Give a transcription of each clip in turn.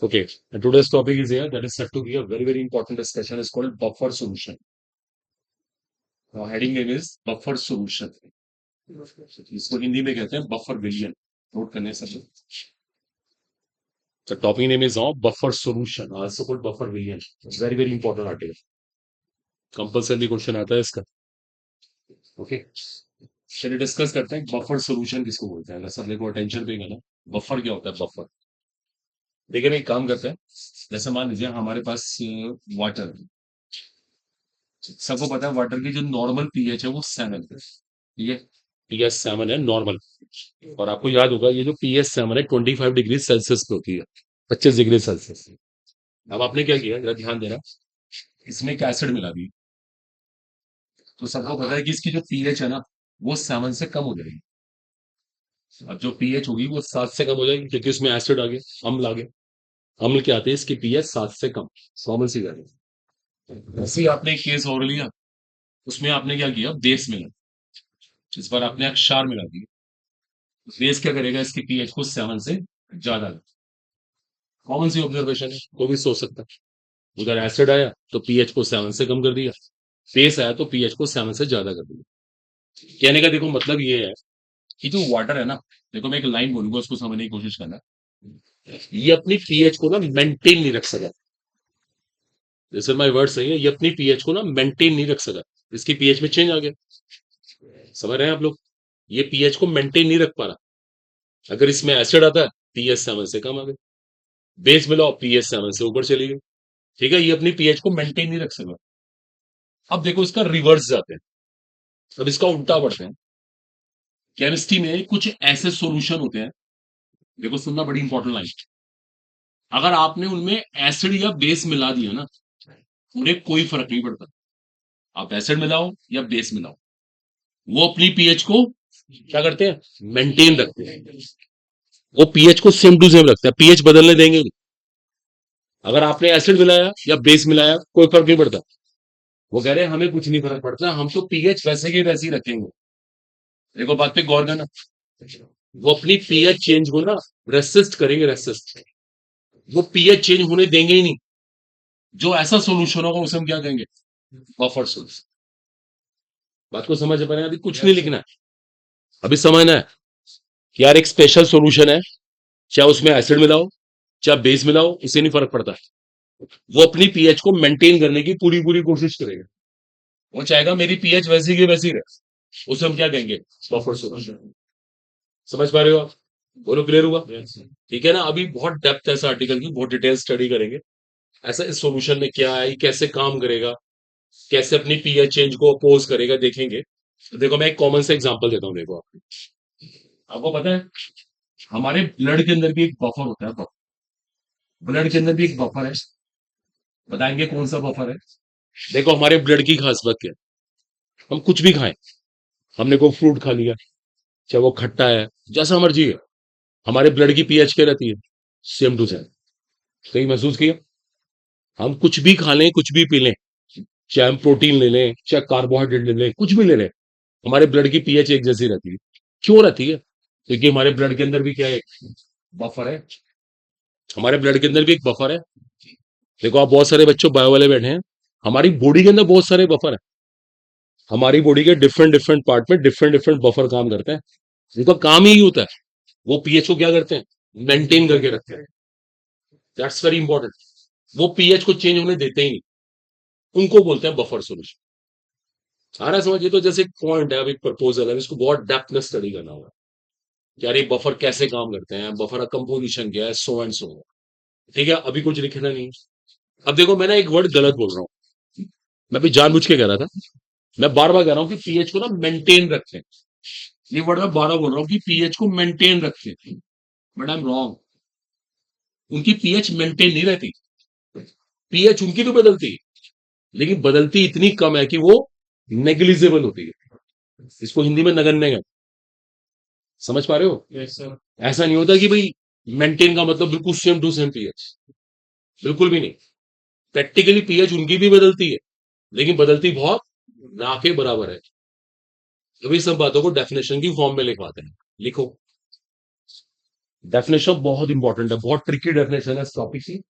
Okay, and today's topic is here that is said to be a very, very important discussion is called buffer solution. Heading name is buffer solution. इसको हिंदी में कहते हैं buffer विलियन. Note करने सब. The topic name is buffer solution, also called buffer विलियन. Very, very important article. Compulsory question आता है इसका. Okay, चलिए डिस्कस करते हैं बफर सॉल्यूशन किसको बोलते हैं. सब देखो अटेंशन पे करना. बफर क्या होता है? बफर देखिए ना, एक काम करते हैं. जैसे मान लीजिए हमारे पास वाटर. सबको पता है वाटर की जो नॉर्मल पीएच है वो 7 है. ठीक है, पीएच 7 है नॉर्मल. और आपको याद होगा ये जो पीएच 7 है 25 डिग्री सेल्सियस पे होती है, 25 डिग्री सेल्सियस. अब आपने क्या किया, जरा ध्यान देना. इसमें एक एसिड मिला दी, तो सबको पता है कि इसकी जो पीएच है ना वो 7 से कम हो जाएगी. अब जो पीएच होगी वो 7 से कम हो जाएगी क्योंकि उसमें एसिड आ गया, अम्ल आ गया. अम्ल क्या आते हैं, इसकी पीएच 7 से कम. कॉमन सी बात है. ऐसे ही आपने एक केस और लिया, उसमें आपने क्या किया, बेस मिला. इस बार आपने क्षार मिला दिया. बेस क्या करेगा, इसकी पीएच को 7 से ज्यादा. कॉमन सी ऑब्जर्वेशन है, कोई भी सोच सकता है. उधर एसिड आया तो पीएच को 7 से कम कर दिया, बेस आया तो पीएच को 7 से ज्यादा कर दिया. कहने का देखो मतलब ये है कि जो वाटर है ना, देखो मैं एक लाइन बोलूंगा उसको समझने की कोशिश करना. ये अपनी पीएच को ना मेंटेन नहीं रख सका. जैसे माय वर्ड सही है, ये अपनी पीएच को ना मेंटेन नहीं रख सका. इसकी पीएच में चेंज आ गया. समझ रहे हैं आप लोग? ये पीएच को मेंटेन नहीं रख पा रहा. अगर इसमें एसिड आता है पीएच 7 से कम आ गया, बेस मिलाओ पीएच 7 से ऊपर चली गई. ठीक है, ये अपनी पीएच को मेंटेन नहीं रख सका. अब देखो इसका रिवर्स जाते हैं. अब इसका उल्टा पढ़ते हैं. केमिस्ट्री में कुछ ऐसे सॉल्यूशन होते हैं, देखो सुनना, बड़ी इंपॉर्टेंट लाइन. अगर आपने उनमें एसिड या बेस मिला दिया ना, उन्हें कोई फर्क नहीं पड़ता. आप एसिड मिलाओ या बेस मिलाओ, वो अपनी पीएच को क्या करते हैं, मेंटेन रखते हैं. वो पीएच को सेम टू सेम रखते हैं, पीएच बदलने देंगे नहीं. अगर आपने एसिड मिलाया या बेस मिलाया कोई फर्क नहीं पड़ता. वो कह रहे हैं हमें कुछ नहीं फर्क पड़ता, हम तो पीएच वैसे के वैसे ही रखेंगे. देखो बात पे गौर करना. वो अपनी पीएच चेंज को ना रेसिस्ट करेंगे, रेसिस्ट. वो पीएच चेंज होने देंगे ही नहीं. जो ऐसा सोल्यूशन होगा उसे हम क्या कहेंगे, बफर सोल्यूशन. बात को समझ पा रहे हैं? अभी कुछ नहीं लिखना है, अभी समझना है कि यार एक स्पेशल सोल्यूशन है, चाहे उसमें एसिड मिलाओ चाहे बेस मिलाओ, इसे नहीं फर्क पड़ता. वो अपनी पीएच को मेंटेन करने की पूरी पूरी कोशिश करेगा. वो चाहेगा मेरी पीएच वैसी की वैसी रहे, उसे हम क्या कहेंगे, बफर सोल्यूशन. समझ पा रहे हो आप? बोलो, क्लियर हुआ? ठीक है ना. अभी बहुत डेप्थ है इस आर्टिकल की, बहुत डिटेल स्टडी करेंगे. ऐसा इस सॉल्यूशन में क्या है, कैसे काम करेगा, कैसे अपनी पीएच चेंज को अपोज करेगा, देखेंगे. तो देखो मैं एक कॉमन से एग्जांपल देता हूँ. देखो आपको पता है हमारे ब्लड के अंदर भी एक बफर होता है. ब्लड के अंदर भी एक बफर है. बताएंगे कौन सा बफर है. देखो हमारे ब्लड की खास बात क्या है, हम कुछ भी खाएं, हमने कोई फ्रूट खा लिया, चाहे वो खट्टा है जैसा मर्जी है, हमारे ब्लड की पीएच क्या रहती है, सेम टू सेम. कहीं महसूस किया? हम कुछ भी खा लें, कुछ भी पी लें, चाहे हम प्रोटीन ले लें चाहे कार्बोहाइड्रेट ले लें, कुछ भी ले लें, हमारे ब्लड की पीएच एक जैसी रहती है. क्यों रहती है? क्योंकि हमारे ब्लड के अंदर भी क्या है, बफर है. हमारे ब्लड के अंदर भी एक बफर है. देखो आप बहुत सारे बच्चों बायो वाले बैठे हैं, हमारी बॉडी के अंदर बहुत सारे बफर है. हमारी बॉडी के डिफरेंट डिफरेंट पार्ट में डिफरेंट डिफरेंट बफर काम करते हैं. उनका काम ही होता है, वो पीएच को क्या करते हैं, मेंटेन करके रखते हैं. That's very important. वो पीएच को चेंज होने देते ही नहीं. उनको बोलते हैं बफर सॉल्यूशन. आ रहा है समझ? ये तो जैसे एक पॉइंट है, अब एक प्रपोजल है, इसको बहुत डेप्थ में स्टडी करना होगा. यार ये बफर कैसे काम करते हैं, बफर का कंपोजिशन क्या है, सो एंड सो. ठीक है, अभी कुछ लिखना नहीं. अब देखो मैं ना एक वर्ड गलत बोल रहा हूँ, मैं भी जानबूझ के कह रहा था. मैं बार बार कह रहा हूँ कि पीएच को ना मेंटेन रखें. ये वर्ड मैं बार बार बोल रहा हूँ कि पीएच को मेंटेन रखें, बट आई एम रॉन्ग. उनकी पीएच मेंटेन नहीं रहती. पीएच उनकी तो बदलती है, लेकिन बदलती इतनी कम है कि वो नेग्लिजिबल होती है. इसको हिंदी में नगण्य है. समझ पा रहे हो? yes, ऐसा नहीं होता कि भाई मेंटेन का मतलब बिल्कुल सेम टू सेम पीएच, बिल्कुल भी नहीं. प्रैक्टिकली पीएच उनकी भी बदलती है, लेकिन बदलती बहुत ना के बराबर है. अभी सब बातों को डेफिनेशन की फॉर्म में लिखवाते हैं. लिखो. डेफिनेशन बहुत इंपॉर्टेंट है, बहुत ट्रिकी डेफिनेशन है इस टॉपिक की।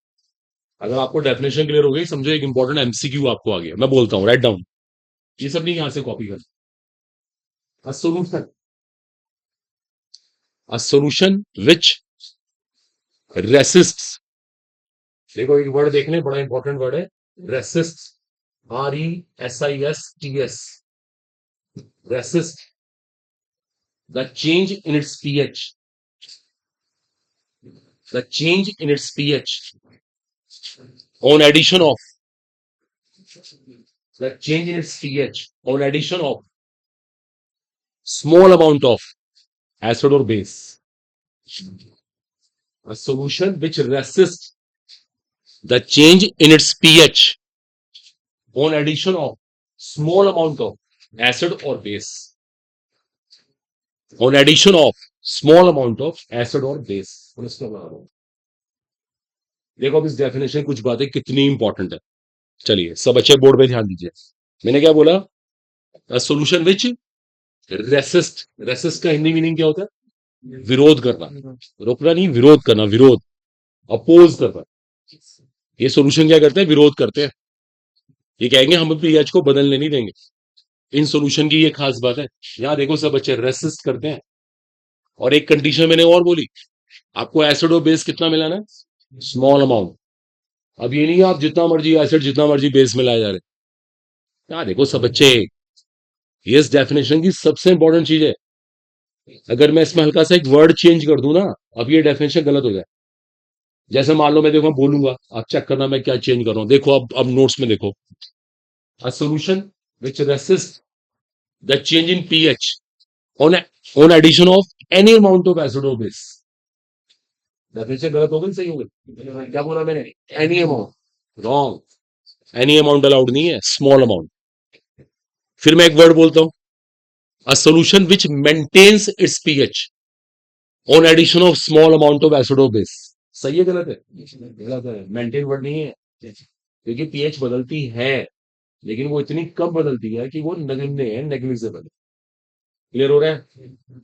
अगर आपको डेफिनेशन क्लियर हो गई, समझो एक इंपॉर्टेंट एमसीक्यू आपको आ गया। मैं बोलता हूँ, राइट डाउन। ये सब नहीं यहां से कॉपी कर। अ सोल्यूशन, अ सोल्यूशन विच रेसिस्ट्स, देखो एक वर्ड देखने, बड़ा इंपॉर्टेंट वर्ड है, resist, RESISTS, resist the change in its pH, the change in its pH on addition of, the change in its pH on addition of small amount of acid or base. A solution which resists the change in its pH on addition of small amount of acid or base. On addition of small amount of acid or base. देखो अब इस definition कुछ बातें कितनी important है। चलिए सब अच्छे बोर्ड पे ध्यान दीजिए। मैंने क्या बोला? सोल्यूशन विच रेसिस्ट, रेसिस्ट का हिंदी मीनिंग क्या होता है? विरोध करना, रोकना नहीं, विरोध करना, विरोध, अपोज करना। ये सोल्यूशन क्या करते हैं? विरोध करते हैं। ये कहेंगे हम पीएच को बदलने नहीं देंगे। इन सोल्यूशन की ये खास बात है। यहां देखो सब बच्चे रेसिस्ट करते हैं। और एक कंडीशन मैंने और बोली, आपको एसिड और बेस कितना मिलाना है? Small amount. अब ये नहीं आप जितना मर्जी एसिड जितना मर्जी बेस मिलाए जा रहे। यहां देखो सब बच्चे, ये इस डेफिनेशन की सबसे इंपॉर्टेंट चीज है। अगर मैं इसमें हल्का सा एक वर्ड चेंज कर दूं ना, अब ये डेफिनेशन गलत हो जाए। जैसे मान लो मैं देखो बोलूंगा, आप चेक करना मैं क्या चेंज कर रहा हूं। देखो अब नोट्स में देखो, a solution which resist the change in pH on on addition of any amount of acid और बेस। डेफिनेशन गलत हो गई, सही हो गई? क्या बोला मैंने? Any amount, wrong. Any amount allowed नहीं है, स्मॉल अमाउंट। फिर मैं एक वर्ड बोलता हूं, a solution which maintains its pH on addition of small amount of acid और बेस। सही है गलत है? गलत है, मेंटेन वर्ड नहीं है, क्योंकि पीएच बदलती है, लेकिन वो इतनी कम बदलती है कि वो नगण्य है, नेग्लिजिबल। क्लियर हो रहा है?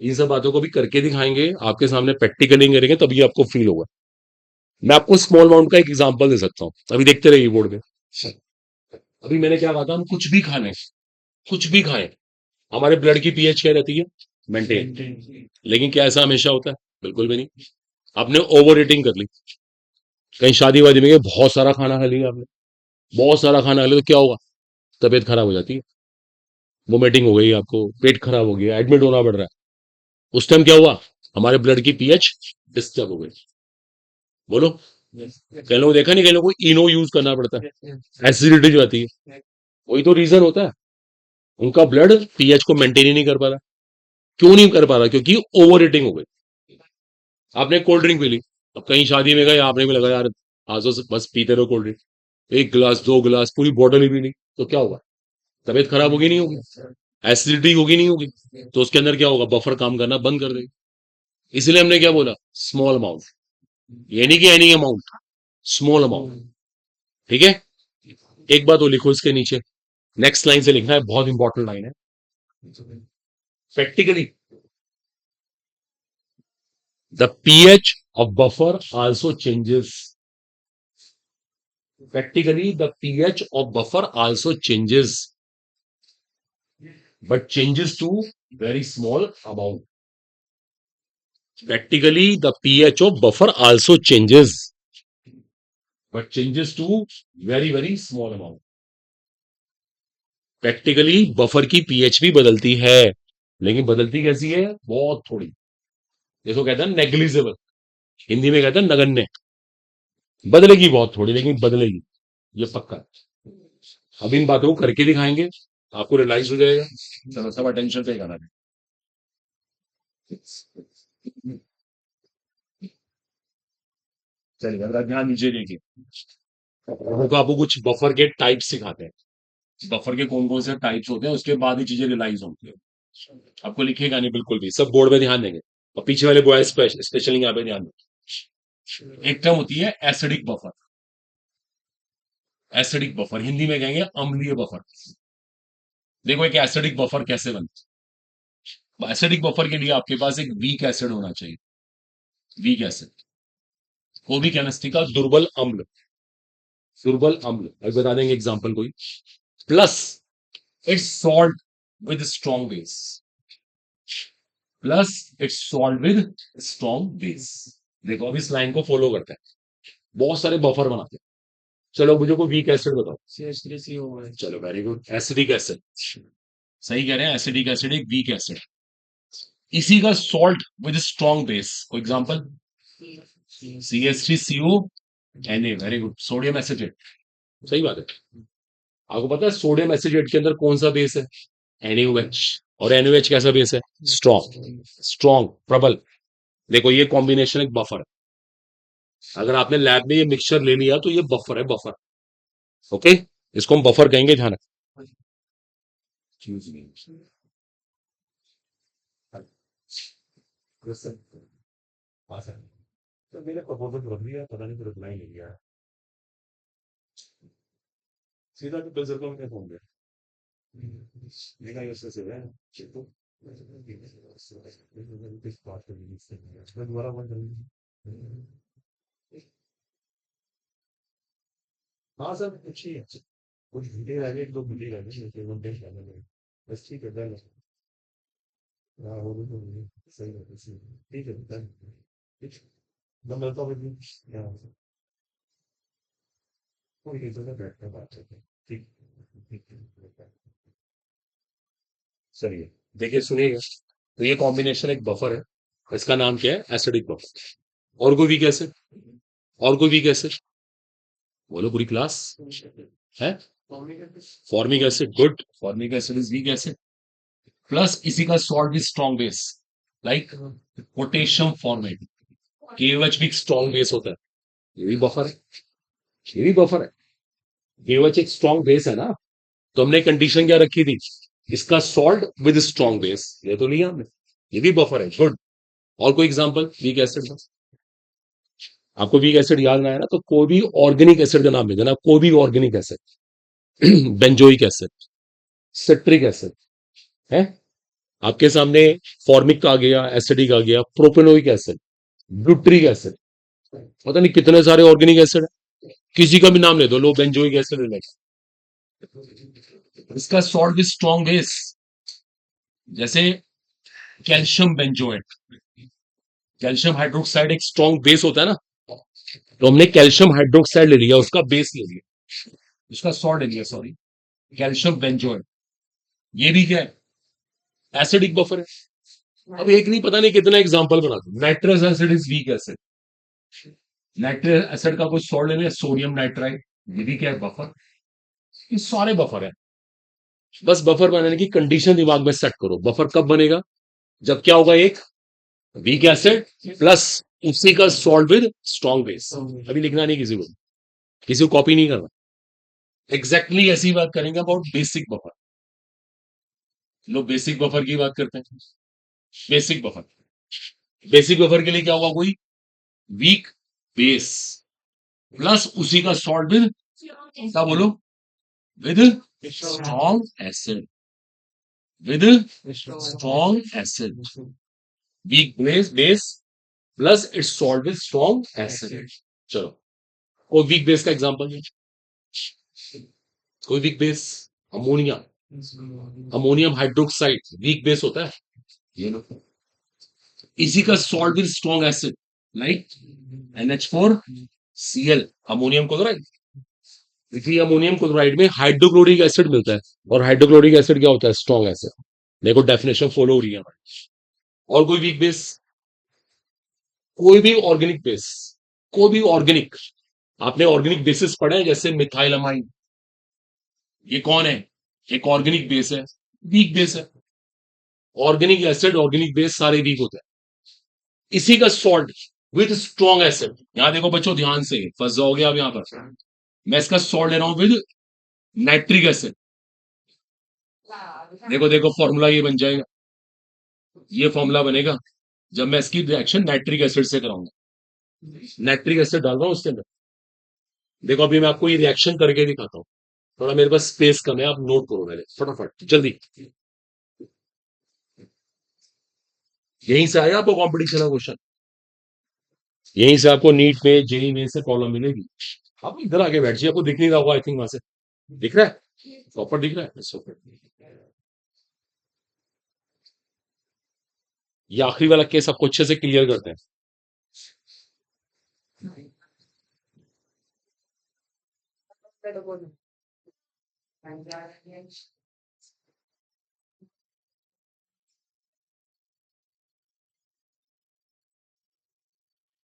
इन सब बातों को भी करके दिखाएंगे आपके सामने, प्रैक्टिकली करेंगे तभी आपको फील होगा। मैं आपको स्मॉल अमाउंट का एक एग्जांपल दे सकता हूं, अभी देखते रहिए बोर्ड में। अभी मैंने क्या कहा था, हम कुछ भी खाने, कुछ भी खाएं, हमारे ब्लड की पीएच क्या रहती है? मेंटेन। लेकिन क्या ऐसा हमेशा होता है? बिल्कुल भी नहीं। आपने ओवर ईटिंग कर ली, कहीं शादी वादी में गए, बहुत सारा खाना खा लिया आपने, बहुत सारा खाना खा लिया, तो क्या होगा? तबीयत खराब हो जाती है, वोमिटिंग हो गई, आपको पेट खराब हो गया, एडमिट होना पड़ रहा है। उस टाइम क्या हुआ? हमारे ब्लड की पीएच डिस्टर्ब हो गई। बोलो, कई लोग देखा नहीं, कई लोगों को इनो यूज करना पड़ता है, एसिडिटी जो आती है, वही तो रीजन होता है। उनका ब्लड पीएच को मेंटेन ही नहीं कर पा रहा। क्यों नहीं कर पा रहा? क्योंकि ओवर ईटिंग हो गई। आपने कोल्ड ड्रिंक पी ली, अब कहीं शादी में गए, आपने भी लगा यार आज तो बस पीते रहो कोल्ड ड्रिंक, एक गिलास, दो गिलास, पूरी बॉटल ही पी ली, तो क्या होगा? तबीयत खराब होगी नहीं होगी? एसिडिटी होगी नहीं होगी? तो उसके अंदर क्या होगा? बफर काम करना बंद कर देगी। इसलिए हमने क्या बोला? स्मॉल अमाउंट, ये नहीं कि एनी अमाउंट, स्मॉल अमाउंट। ठीक है? एक बात वो लिखो इसके नीचे, नेक्स्ट लाइन से लिखना है, बहुत इंपॉर्टेंट लाइन है। Practically the pH of buffer also changes, practically the pH of buffer also changes, but changes to very small amount. Practically the pH of buffer also changes, but changes to very small amount. Practically buffer की pH भी बदलती है, लेकिन बदलती कैसी है? बहुत थोड़ी। जैसे कहते हैं नेग्लिजिबल, हिंदी में कहते हैं नगण्य। बदलेगी बहुत थोड़ी, लेकिन बदलेगी, ये पक्का है। अब इन बातों को करके दिखाएंगे, आपको रियलाइज हो जाएगा। चलो सब अटेंशन पे करना। चलिए अगर ध्यान दीजिए, देखिए तो आपको कुछ बफर के टाइप सिखाते हैं। बफर के कौन कौन से टाइप्स होते हैं, उसके बाद ही चीजें रियलाइज होती है। आपको लिखेगा नहीं बिल्कुल भी, सब बोर्ड में ध्यान देंगे, और पीछे वाले बॉयज स्पेशली यहाँ पे ध्यान देंगे। एक टर्म होती है acidic buffer. Acidic buffer Hindi में कहेंगे अम्लीय बफर। देखो एक एसिडिक बफर कैसे बनता है? एसिडिक बफर के लिए आपके पास एक वीक एसिड होना चाहिए। वीक एसिड, वो भी केमिस्ट्री का दुर्बल अम्ल, दुर्बल अम्ल अभी बता देंगे एग्जांपल कोई। Plus its salt with strong base, plus its salt with strong base. देखो अब इस लाइन को फॉलो करते हैं, बहुत सारे बफर बनाते हैं। चलो मुझे कोई वीक एसिड बताओ। CH3CO है। चलो वेरी गुड, एसिडिक एसिड, सही कह रहे हैं, एसिडिक एसिड एक वीक एसिड। इसी का सॉल्ट विद स्ट्रॉन्ग बेस, कोई example. CH3CO very good, sodium acetate, सही बात है। आपको पता है सोडियम एसिटेट के अंदर कौन सा बेस है? NaOH। और NaOH कैसा बेस है? स्ट्रॉन्ग, स्ट्रॉन्ग प्रबल। देखो ये कॉम्बिनेशन एक बफर है, अगर आपने लैब में ये मिक्सचर ले लिया तो ये बफर है, बफर। ओके, इसको हम बफर कहेंगे, ध्यान रखना। तो मैंने प्रपोजल रख दिया, पता नहीं रिप्लाई नहीं किया, सीधा तो बिल सर्कल में फोन किया। देखा ये उससे है तो इस बात को मैं दोबारा बंद करूंगी। हाँ सर कुछ ही है, कुछ भूले रह गए, एक दो भूले रह गए, एक दो देख लेंगे, बस ठीक है डन। हाँ वो भी तो सही है, सही है। ठीक है डन, ठीक है। मैं मिलता हूँ फिर यहाँ से। कोई नहीं तो मैं बैठ कर बात करते हैं। ठीक, ठीक है। चलिए देखिए सुनिएगा, तो ये कॉम्बिनेशन एक बफर है, इसका नाम क्या है? Acidic buffer. और कोई वीक एसिड, और कोई वीक एसिड बोलो पूरी क्लास है। Formic acid, good, formic acid is weak acid. Plus इसी का salt with strong base, like potassium format, KOH भी स्ट्रॉन्ग बेस होता है, ये भी बफर है, ये भी बफर है। KOH एक स्ट्रॉन्ग बेस है ना, तो हमने कंडीशन क्या रखी थी? इसका सॉल्ट विद स्ट्रॉन्ग बेस, ये तो लिया हमने, ये भी बफर है, गुड। और कोई एग्जांपल वीक एसिड का? आपको वीक एसिड याद ना आया ना, तो कोई भी ऑर्गेनिक एसिड का नाम ले देना, कोई भी organic acid. Benzoic acid, citric acid है आपके सामने, फॉर्मिक आ गया, एसिडिक आ गया, प्रोपेनोइक एसिड, ब्यूट्रिक एसिड, पता नहीं कितने सारे ऑर्गेनिक एसिड है, किसी का भी नाम ले दो, लो बेंजोइक एसिड है। इसका सॉल्ट विद स्ट्रॉन्ग बेस, जैसे कैल्शियम बेंजोएट, कैल्शियम हाइड्रोक्साइड एक स्ट्रॉन्ग बेस होता है ना, तो हमने कैल्शियम हाइड्रोक्साइड ले लिया, उसका बेस ले लिया, उसका सॉल्ट ले लिया, सॉरी, कैल्शियम बेंजोएट। ये भी क्या है? एसिडिक बफर है। अब एक नहीं पता नहीं कितना एग्जांपल बना दो। Nitrous acid is weak acid, nitrous acid का कोई सॉल्ट ले लिया, सोडियम नाइट्राइड, ये भी क्या है? बफर। ये सारे बफर है। बस बफर बनाने की कंडीशन दिमाग में सेट करो, बफर कब बनेगा? जब क्या होगा? एक वीक एसिड प्लस उसी का सॉल्ट विद स्ट्रॉन्ग बेस। अभी लिखना नहीं किसी को, किसी को कॉपी नहीं करना, एग्जैक्टली ऐसी बात करेंगे about basic buffer. Low basic buffer की बात करते हैं। बेसिक बफर, बेसिक बफर के लिए क्या होगा? कोई वीक बेस प्लस उसी का सॉल्ट विद, क्या बोलो, with strong acid, with strong acid, weak base base plus its salt with strong acid. चलो कोई वीक बेस का एग्जांपल, कोई weak base, ammonia, ammonium hydroxide weak base होता है, ये लो। इसी का salt with strong acid, like NH4Cl, ammonium chloride. देखिए अमोनियम क्लोराइड में हाइड्रोक्लोरिक एसिड मिलता है, और हाइड्रोक्लोरिक एसिड क्या होता है? Strong acid. देखो डेफिनेशन फॉलो हो रही है हमारी। और कोई वीक बेस, कोई भी ऑर्गेनिक बेस, कोई भी ऑर्गेनिक, आपने ऑर्गेनिक बेसिस पढ़ा है, जैसे मिथाइलमाइन, ये कौन है? एक ऑर्गेनिक बेस है, वीक बेस है। ऑर्गेनिक एसिड, ऑर्गेनिक बेस सारे वीक होते हैं। इसी का सॉल्ट विद स्ट्रॉन्ग एसिड, यहां देखो बच्चों ध्यान से, फंस जाओगे आप यहां पर, मैं इसका सॉल्ट ले रहा हूं विद नाइट्रिक एसिड। देखो देखो फॉर्मूला ये बन जाएगा, ये फॉर्मूला बनेगा जब मैं इसकी रिएक्शन नाइट्रिक एसिड से कराऊंगा। नाइट्रिक एसिड डाल रहा हूं उसके अंदर, देखो अभी मैं आपको ये रिएक्शन करके दिखाता हूँ, थोड़ा मेरे पास स्पेस कम है, आप नोट करो मेरे फटाफट जल्दी। यहीं से आया आपको कॉम्पिटिशन का क्वेश्चन? यहीं से आपको नीट में जेई में से प्रॉब्लम मिलेगी। आप इधर आके बैठ जाइए, आपको दिख नहीं रहा होगा, आई थिंक वहां से दिख रहा है, प्रॉपर दिख रहा है। It's okay। ये आखिरी वाला केस आपको अच्छे से क्लियर करते हैं।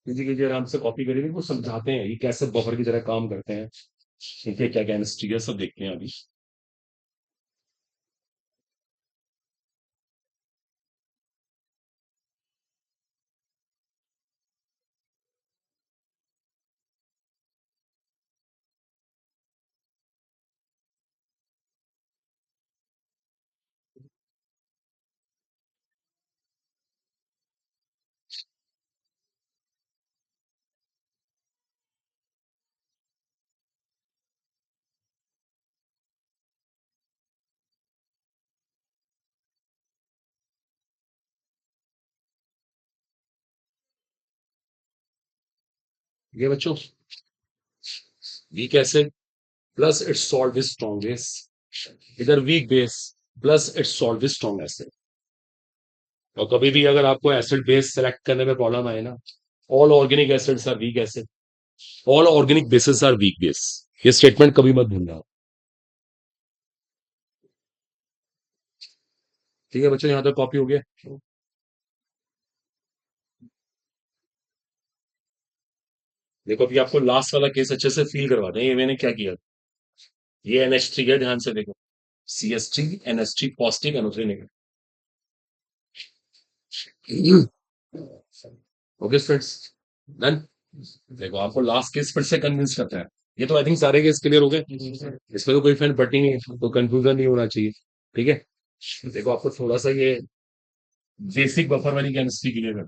किसी की आराम से कॉपी करेंगे, वो समझाते हैं ये कैसे बफर की तरह काम करते हैं, इनके क्या केमिस्ट्री है, सब देखते हैं अभी। ये बच्चों, weak acid plus its salt with strong base, इधर weak base plus its salt with strong acid. और कभी भी अगर आपको एसिड बेस सेलेक्ट करने में प्रॉब्लम आए ना, all organic acids are weak acid, all organic bases are weak base. ये स्टेटमेंट कभी मत भूलना। ठीक है बच्चों, यहाँ तक कॉपी हो गया। देखो अभी आपको लास्ट वाला केस अच्छे से फील करवा दें, ये मैंने क्या किया। ये NH3 है, ध्यान से देखो, CH3 NH3 positive NO3 negative. Okay friends, done. देखो आपको लास्ट केस फिर से कन्विंस करता है। ये तो आई थिंक सारे केस क्लियर हो गए, इसमें तो कोई फ्रेंड बट ही नहीं है, तो कंफ्यूजन नहीं होना चाहिए। ठीक है, देखो आपको थोड़ा सा ये बेसिक बफर वाली केमिस्ट्री क्लियर कर।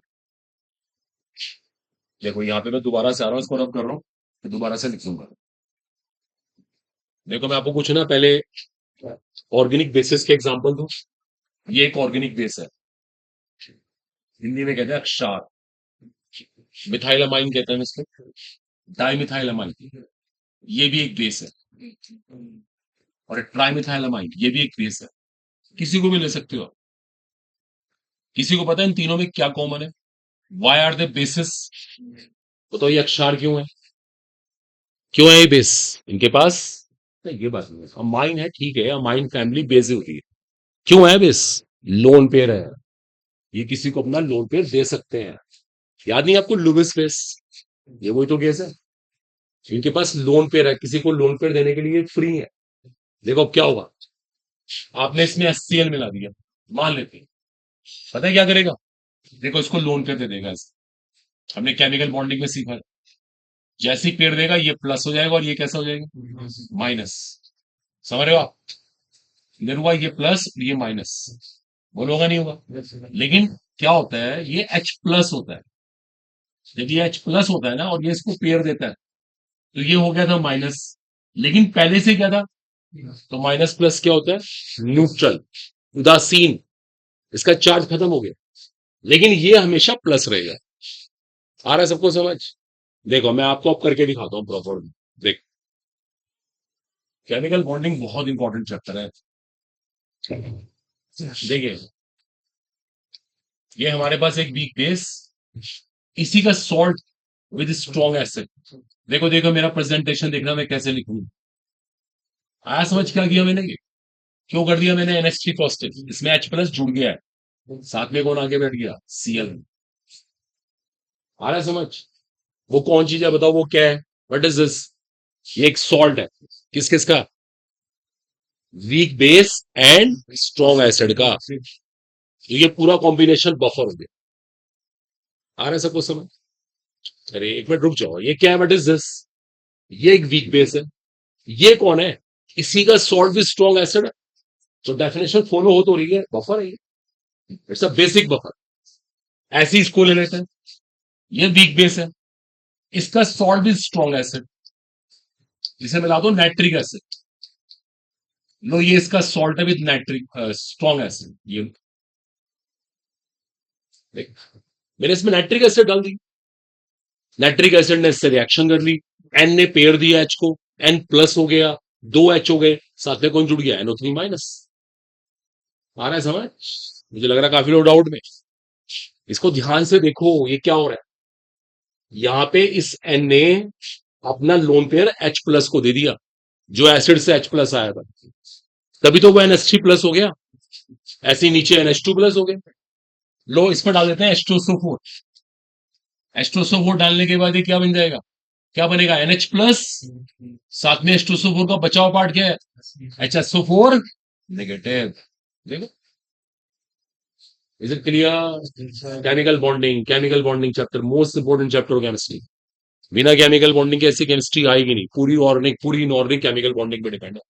देखो यहाँ पे मैं दोबारा से आ रहा हूँ, इसको रब कर रहा हूँ, तो दोबारा से लिखूंगा। देखो मैं आपको कुछ ना पहले ऑर्गेनिक बेसिस के एग्जांपल दूं। ये एक ऑर्गेनिक बेस है, हिंदी में कहते हैं क्षार, मिथाइलामाइन कहते हैं इसको, डाइमिथाइलामाइन, ये भी एक बेस है, और ट्राइमिथाइलामाइन ये भी एक बेस है। किसी को भी ले सकते हो आप। किसी को पता है इन तीनों में क्या कॉमन है? Why are the bases? तो ये अक्षार क्यों है, क्यों है ये बेस इनके पास? नहीं, ये बात नहीं है, अमाइन है ठीक है, अमाइन फैमिली बेस होती है। क्यों है बेस? लोन पेयर है, ये किसी को अपना लोन पेयर दे सकते हैं। याद नहीं आपको लुबिस बेस? ये वही तो केस है, इनके पास लोन पेयर है, किसी को लोन पेयर देने के लिए फ्री है। देखो अब क्या होगा, आपने इसमें HCl मिला दिया, मान लेते हैं, पता है क्या करेगा? देखो इसको लोन पेयर दे देगा हमने केमिकल बॉन्डिंग में सीखा है। जैसे ही पेड़ देगा, ये प्लस हो जाएगा और ये कैसा हो जाएगा, माइनस। समझ रहे हो आप? इधर हुआ ये प्लस, ये माइनस, बोलोगा नहीं होगा। लेकिन क्या होता है, ये H प्लस होता है। जब ये H प्लस होता है ना और ये इसको पेयर देता है, तो ये हो गया था माइनस। लेकिन पहले से क्या था, तो माइनस प्लस क्या होता है, न्यूट्रल, उदासीन, इसका चार्ज खत्म हो गया। लेकिन ये हमेशा प्लस रहेगा। आ रहा है सबको समझ? देखो मैं आपको अब करके दिखाता हूँ प्रॉपर। देख, केमिकल बॉन्डिंग बहुत इंपॉर्टेंट चैप्टर है। देखिए, ये हमारे पास एक वीक बेस, इसी का सॉल्ट विद स्ट्रॉन्ग एसिड। देखो देखो मेरा प्रेजेंटेशन देखना, मैं कैसे लिखूंगा। आया समझ क्या किया मैंने? क्यों कर दिया मैंने NH3 पॉजिटिव, इसमें H प्लस जुड़ गया है, साथ में कौन आगे बैठ गया, Cl। आ रहा है समझ? वो कौन चीज है बताओ, वो क्या है, व्हाट इज दिस? ये एक सॉल्ट है, किस किस का, weak base and strong acid का। तो ये पूरा कॉम्बिनेशन बफर हो गया। आ रहा है सबको समझ? अरे एक मिनट रुक जाओ, ये क्या है, व्हाट इज दिस? ये एक वीक बेस है, ये कौन है, इसी का सॉल्ट विद स्ट्रॉन्ग एसिड है। तो डेफिनेशन फॉलो हो तो रही है, बफर है ये, इट्स अ बेसिक बफर। ऐसे ही इसको ले लेते हैं, ये वीक बेस है, इसका सॉल्ट विद स्ट्रॉन्ग एसिड, इसे मिला दो नाइट्रिक एसिड। लो ये इसका सॉल्ट है विद नाइट्रिक स्ट्रॉन्ग एसिड। ये देख, मैंने इसमें नाइट्रिक एसिड डाल दी, नाइट्रिक एसिड ने इससे रिएक्शन कर ली, एन ने पेयर दिया एच को, एन प्लस हो गया, दो एच हो गए, साथ में कौन जुड़ गया, NO3 माइनस। आ रहा है समझ? मुझे लग रहा है काफी लोग डाउट में। इसको ध्यान से देखो ये क्या हो रहा है। यहाँ पे इस एन ने अपना लोन पेयर H प्लस को दे दिया, जो एसिड से H प्लस आया था, तभी तो वो NH3 प्लस हो गया। ऐसे ही नीचे NH2 प्लस हो गया। लो इसमें डाल देते हैं H2SO4। H2SO4 डालने के बाद ये क्या बन जाएगा, क्या बनेगा, NH प्लस, साथ में H2SO4 का बचाव पार्ट क्या है, HSO4 नेगेटिव। देखो, is it clear? Chemical bonding chapter most important chapter chemistry. बिना केमिकल बॉन्डिंग के ऐसी केमिस्ट्री आएगी नहीं, पूरी इनऑर्गेनिक केमिकल बॉन्डिंग पे डिपेंड है।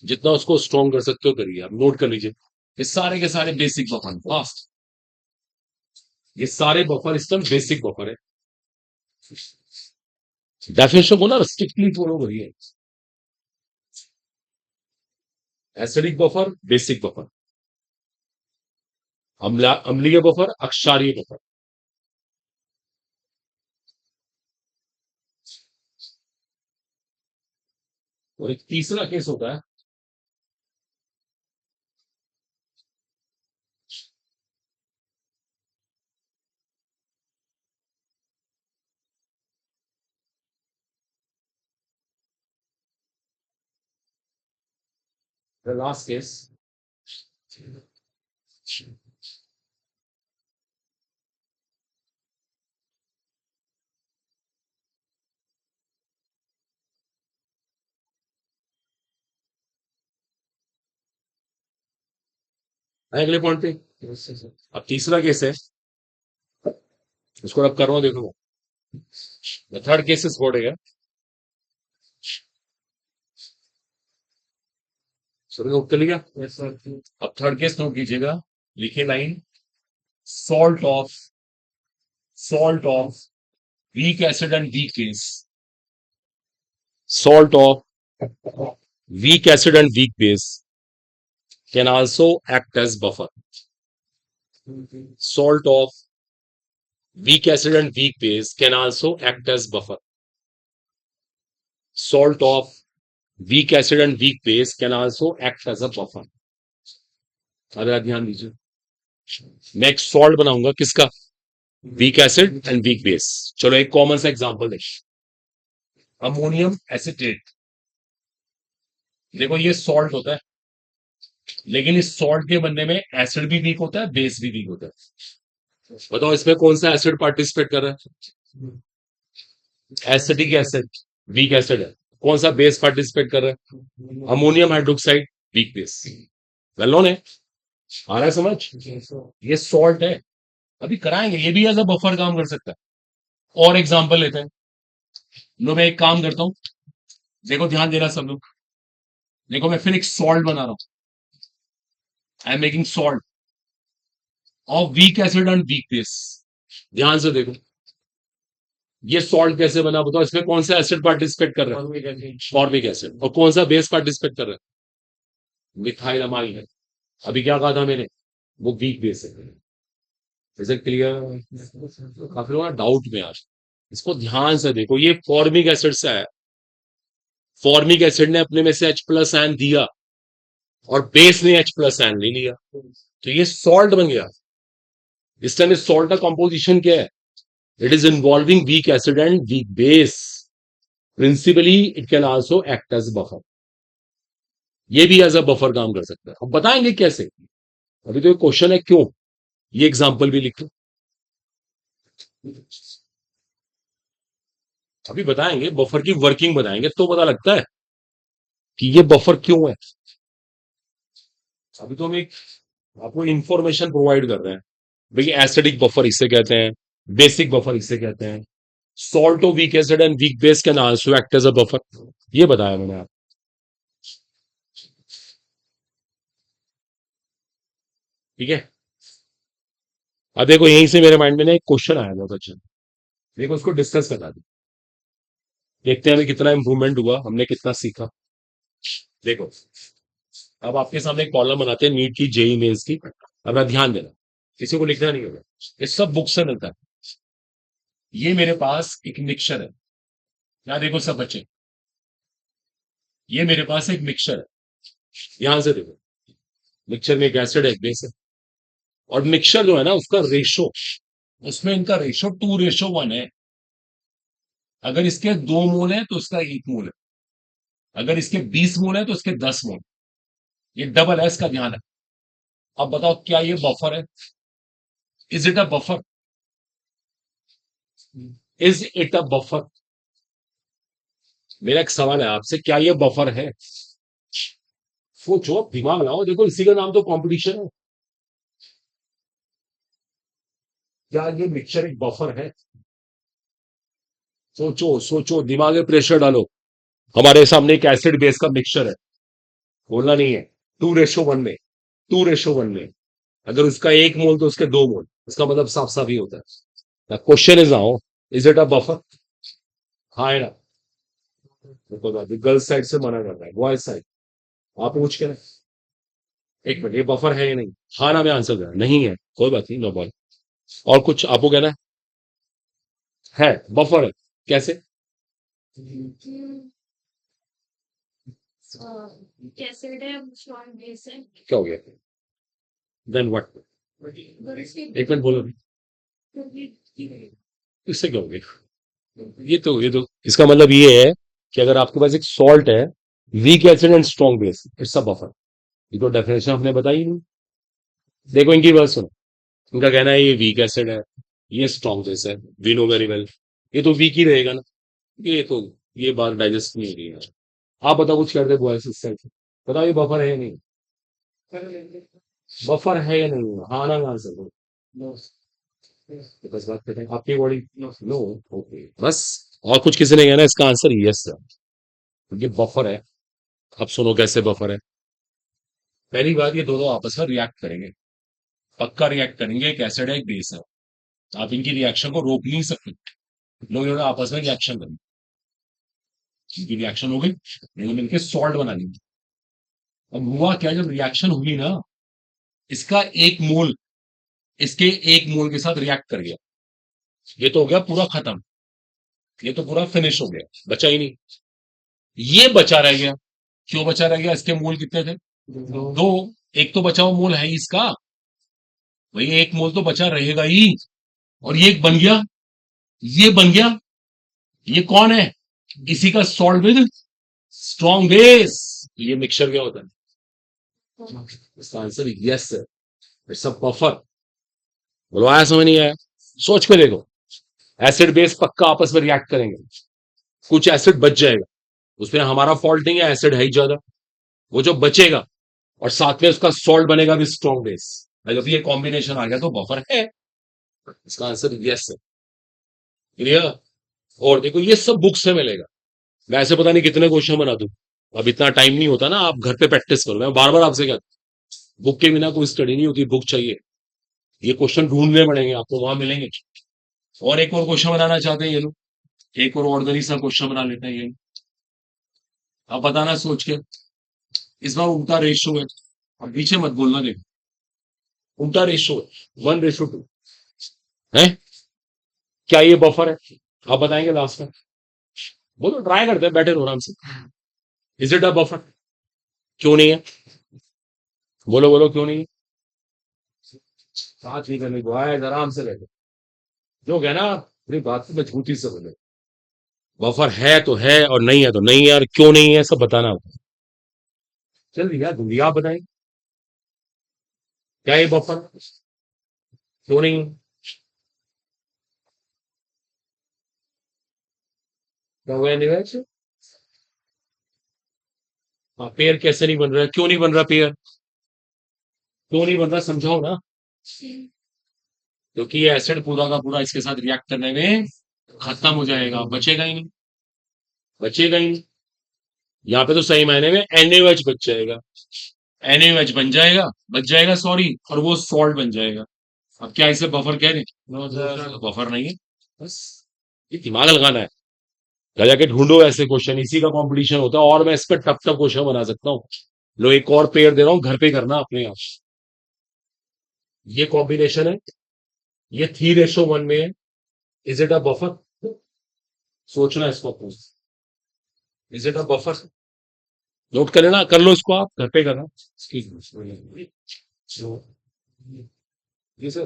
जितना उसको स्ट्रॉन्ग कर सकते हो करिए, आप नोट कर लीजिए। ये सारे के सारे बेसिक बफर फास्ट, ये सारे बफर सिस्टम बेसिक बफर है। डेफिनेशन को ना स्ट्रिक्टली फॉलो करिए। एसिडिक बफर, बेसिक बफर, अम्लीय बफर, अक्षारीय बफर। और एक तीसरा केस होता है, द लास्ट केस। अगले पॉइंट पे, अब तीसरा केस है, इसको अब कर रहा हूं, देखो। The third case is what है, सर नोट कर लिया? अब थर्ड केस नोट कीजिएगा, लिखिए line, salt of salt of weak acid and weak base, salt of weak acid and weak base can also act as buffer. Salt of weak acid and weak base can also act as buffer. Salt of weak acid and weak base can also act as a buffer. अगर ध्यान दीजिए, मैं एक salt बनाऊंगा किसका, week acid and weak base. चलो एक common सा एग्जांपल देखिए, अमोनियम एसिटेट। देखो ये सॉल्ट होता है, लेकिन इस सॉल्ट के बनने में एसिड भी वीक होता है, बेस भी वीक होता है। बताओ इसमें कौन सा एसिड पार्टिसिपेट कर रहा है, एसिडिक एसिड, वीक एसिड है। कौन सा बेस पार्टिसिपेट कर रहा है, ammonium hydroxide, weak base. Well known है, आ रहा है समझ? ये सॉल्ट है, अभी कराएंगे, ये भी एज अ बफर काम कर सकता है। और एग्जांपल लेते हैं, लो मैं एक काम करता हूं, देखो ध्यान देना सब लोग। देखो मैं फिर एक सॉल्ट बना रहा हूं, I am making salt of weak acid and weak base. ध्यान से देखो, ये सॉल्ट कैसे बना बताओ, इसमें कौन सा एसिड पार्टिसिपेट कर रहा है, फॉर्मिक एसिड। और कौन सा बेस पार्टिसिपेट कर रहा है, मिथाइल अमाइन है। अभी क्या कहा था मैंने, वो वीक बेस है। Is it clear? काफी लोग डाउट में आज, इसको ध्यान से देखो, ये फॉर्मिक एसिड से है, फॉर्मिक एसिड ने अपने में से H प्लस आयन दिया और बेस ने H प्लस आयन ले लिया, तो ये सॉल्ट बन गया। इस टाइम इस सॉल्ट का कॉम्पोजिशन क्या है, it is involving weak acid and weak base. Principally it can also act as buffer, ये भी एज अ बफर काम कर सकता है। अब बताएंगे कैसे, अभी तो क्वेश्चन है क्यों, ये एग्जांपल भी लिखो, अभी बताएंगे, बफर की वर्किंग बताएंगे तो पता लगता है कि ये बफर क्यों है। अभी तो हम एक आपको इंफॉर्मेशन प्रोवाइड कर रहे हैं, भाई एसिडिक बफर इसे कहते हैं, बेसिक बफर इसे कहते हैं, salt of weak acid and weak base can also act as a buffer, ये बताया मैंने आप। ठीक है, अब देखो यहीं से मेरे माइंड में ना एक क्वेश्चन आया बहुत अच्छा, देखो उसको डिस्कस करना था, देखते हैं अभी कितना इंप्रूवमेंट हुआ, हमने कितना सीखा। देखो अब आपके सामने एक कॉलम बनाते हैं नीट की, जेई मेंस की, अब आप ध्यान देना, किसी को लिखना नहीं होगा, ये सब बुक से मिलता है। ये मेरे पास एक मिक्सचर है। यहाँ देखो सब बच्चे, ये मेरे पास एक मिक्सचर है। यहां से देखो, मिक्सचर में एक एसिड है, एक बेस है। और मिक्सचर जो है ना, उसका रेशो, उसमें इनका रेशो 2:1 है। अगर इसके 2 मोल है तो इसका 1 मोल है। अगर इसके 20 मोल है तो इसके 10 मोल। ये डबल है, इसका ध्यान है। अब बताओ, क्या ये बफर है? Is it a buffer? Is it a buffer? मेरा एक सवाल है आपसे, क्या ये बफर है? सोचो, दिमाग लगाओ। देखो, इसी का नाम तो कंपटीशन है। क्या ये मिक्सचर एक बफर है? सोचो सोचो, दिमाग में प्रेशर डालो। हमारे सामने एक एसिड बेस का मिक्सचर है, बोलना नहीं है। 2:1 में, 2:1 में। अगर उसका 1 मोल तो उसके 2 मोल। इसका मतलब साफ साफ ही होता है। Question is now, is it a buffer? हाँ है ना? गर्ल्स साइड से मना कर रहा है, बॉयज साइड आप पूछ के ना। एक मिनट, ये बफर है या नहीं? हाँ ना, मैं आंसर कर रहा नहीं है, कोई बात नहीं, नो बॉल। और कुछ आपको कहना है बफर है? कैसे? कैसेट है, स्ट्रॉन्ग बेस है। क्या हो गया? Then what? एक मिनट बोलो। इससे क्या हो गया? ये तो इसका मतलब ये है कि अगर आपके पास एक सॉल्ट है, week acid and strong base, it's a buffer. ये तो डेफिनेशन हमने बताई नहीं। देखो, इनकी बात सुनो। इनका कहना है ये वीक एसिड है, ये स्ट्रॉन्ग बेस है। वी नो वेरी वेल, ये तो वीक ही रहेगा ना। ये तो, ये बात डाइजेस्ट नहीं हो रही है। आप बताओ, कुछ करते बॉयज इस साइड से। बताओ, ये बफर है या नहीं? बफर है या नहीं? हाँ ना, आंसर दो। तो बस बात करते हैं, आपकी बॉडी। नो। ओके, बस। और कुछ किसी ने कहना है? इसका आंसर यस है, ये बफर है। अब सुनो कैसे बफर है। पहली बात, ये दोनों आपस में रिएक्ट करेंगे, पक्का रिएक्ट करेंगे। एक एसिड है, एक बेस है। आप इनकी रिएक्शन को रोक नहीं सकते। लोग इन्होंने आपस में रिएक्शन करेंगे, इनकी रिएक्शन हो गई, दोनों मिलकर सॉल्ट बना लेंगे। अब हुआ क्या, जब रिएक्शन हुई ना, इसका 1 मोल इसके 1 मोल के साथ रिएक्ट कर गया। ये तो हो गया पूरा खत्म, ये तो पूरा फिनिश हो गया, बचा ही नहीं। ये बचा रह गया। क्यों बचा रह गया? इसके मोल कितने थे? दो। एक तो बचा हुआ मोल है ही इसका, भाई 1 मोल तो बचा रहेगा ही। और ये एक बन गया, ये बन गया। ये कौन है? इसी का सॉल्ट विद स्ट्रॉन्ग बेस। ये मिक्सचर क्या होता है? इसका आंसर यस है, इट्स अ बफर। बोलो, आया समझ नहीं आया? सोच के देखो। एसिड बेस पक्का आपस में रिएक्ट करेंगे, कुछ एसिड बच जाएगा। उसमें हमारा फॉल्ट नहीं है, एसिड है ही ज्यादा। वो जो बचेगा, और साथ में उसका सॉल्ट बनेगा भी स्ट्रॉन्ग बेस। जब ये कॉम्बिनेशन आ गया तो बफर है। इसका आंसर यस है। क्लियर? और देखो, ये सब बुक से मिलेगा। मैं ऐसे पता नहीं कितने क्वेश्चन बना दूं। अब इतना टाइम नहीं होता ना, आप घर पे प्रैक्टिस करो। मैं बार बार आपसे कहता हूं, बुक के बिना कोई स्टडी नहीं होती, बुक चाहिए। ये क्वेश्चन ढूंढने पड़ेंगे आपको, वहां मिलेंगे। और एक और क्वेश्चन बनाना चाहते हैं ये लोग? एक और ऑर्डनरी सा क्वेश्चन बना लेते हैं ये। अब बताना सोच के। इस बार उल्टा रेशियो है। अब पीछे मत बोलना, देखो उल्टा रेशियो है, 1:2 है। क्या ये बफर है? आप बताएंगे लास्ट में। बोलो, ट्राई करते हैं, बैठे रहो आराम से। Is it a buffer? क्यों नहीं है? बोलो बोलो, क्यों नहीं है? बात नहीं करने को आया, आराम से बैठो। जो है ना, अपनी बात को मजबूती से बोले। बफर है तो है, और नहीं है तो नहीं है, और क्यों नहीं है सब बताना होगा। चल यार, दुनिया आप बताएं, क्या ये बफर? क्यों नहीं है? क्या हुआ एनिवेज? हाँ, पेयर कैसे नहीं बन रहा है? क्यों नहीं बन रहा पेयर? क्यों नहीं बन रहा, समझाओ ना। क्योंकि ये एसिड पूरा का पूरा इसके साथ रिएक्ट करने में खत्म हो जाएगा, बचेगा ही नहीं। बचेगा ही नहीं। यहाँ पे तो सही मायने में NaOH बच जाएगा। NaOH बन जाएगा, बच जाएगा, सॉरी, और वो सॉल्ट बन जाएगा। अब क्या इसे बफर कह रहे? बफर नहीं है। बस, ये दिमाग लगाना है। घर जाके ढूंढो ऐसे क्वेश्चन, इसी का कंपटीशन होता है। और मैं इस पर टफ टफ क्वेश्चन बना सकता हूँ। लो, एक और पेयर दे रहा हूँ, घर पे करना अपने आप। ये कॉम्बिनेशन है, ये 3:1 में है। Is it a buffer? सोचना है इसको पूछ, is it a buffer? Note कर लेना, कर लो इसको, आप घर पे करना। जी सर,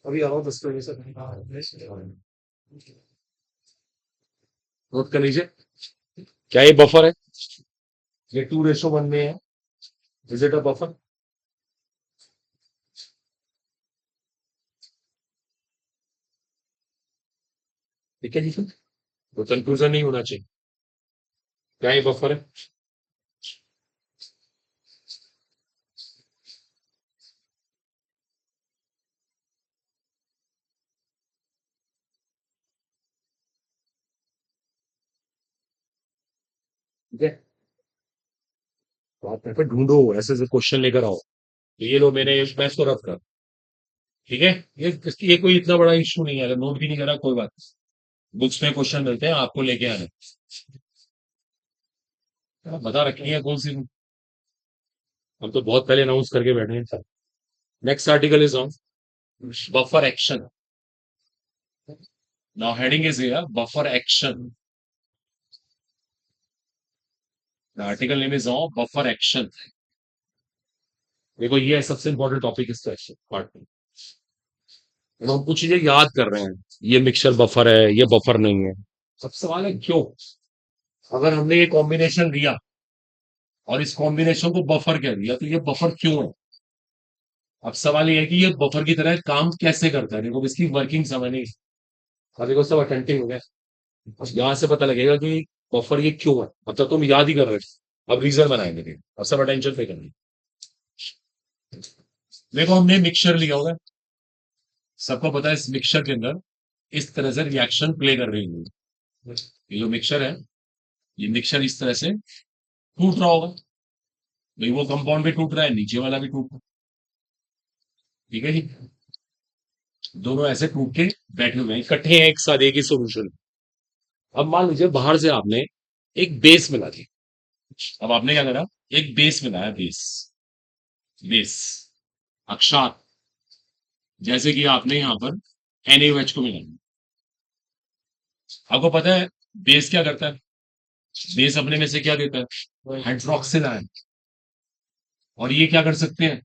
अभी आओ 10 बजे सर। नोट कर लीजिए, क्या ये बफर है? ये 2:1 में है। Is it a buffer? ठीक है जी सर, तो कंफ्यूजन नहीं होना चाहिए। क्या ये बफर है? ठीक है, तो आप यहाँ पे ढूंढो, ऐसे ऐसे क्वेश्चन लेकर आओ। तो ये लो, मैं इसको रख कर, ठीक है। ये कोई इतना बड़ा इशू नहीं है, अगर नोट भी नहीं करा कोई बात नहीं। बुक्स में क्वेश्चन मिलते हैं, आपको लेके आने। आप बता रखी है कौन सी? हम तो बहुत पहले अनाउंस करके बैठे हैं। Next article is on buffer action. Now heading is here buffer action. The article name is on buffer action. देखो ये है सबसे इंपॉर्टेंट टॉपिक इस क्वेश्चन पार्ट में। तो हम कुछ चीजें याद कर रहे हैं, ये मिक्सचर बफर है, ये बफर नहीं है। अब सवाल है क्यों? अगर हमने ये कॉम्बिनेशन लिया और इस कॉम्बिनेशन को बफर कह दिया, तो ये बफर क्यों है? अब सवाल ये है कि ये बफर की तरह काम कैसे करता है। देखो इसकी वर्किंग समझनी। अब देखो सब अटेंटिव हो गया, यहां से पता लगेगा कि बफर ये क्यों है। मतलब तुम याद ही कर रहे थे, अब रीजन बनाएंगे। अब सब अटेंशन पे करनी। देखो हमने मिक्सचर लिया होगा, सबको पता है इस मिक्सचर के अंदर इस तरह से रिएक्शन प्ले कर रही है। ये जो मिक्सचर है, ये मिक्सचर इस तरह से टूट रहा होगा। भाई वो कंपाउंड भी टूट रहा है, नीचे वाला भी टूट रहा है। ठीक है जी, दोनों ऐसे टूट के बैठे हुए हैं, इकट्ठे हैं एक साथ एक ही सोल्यूशन। अब मान लीजिए बाहर से आपने एक बेस मिला दी। अब आपने क्या करा? एक बेस मिलाया, बेस बेस अक्षात। जैसे कि आपने यहां पर NaOH को मिलाया। आपको पता है बेस क्या करता है? बेस अपने में से क्या देता है? Hydroxyl ion. और ये क्या कर सकते हैं?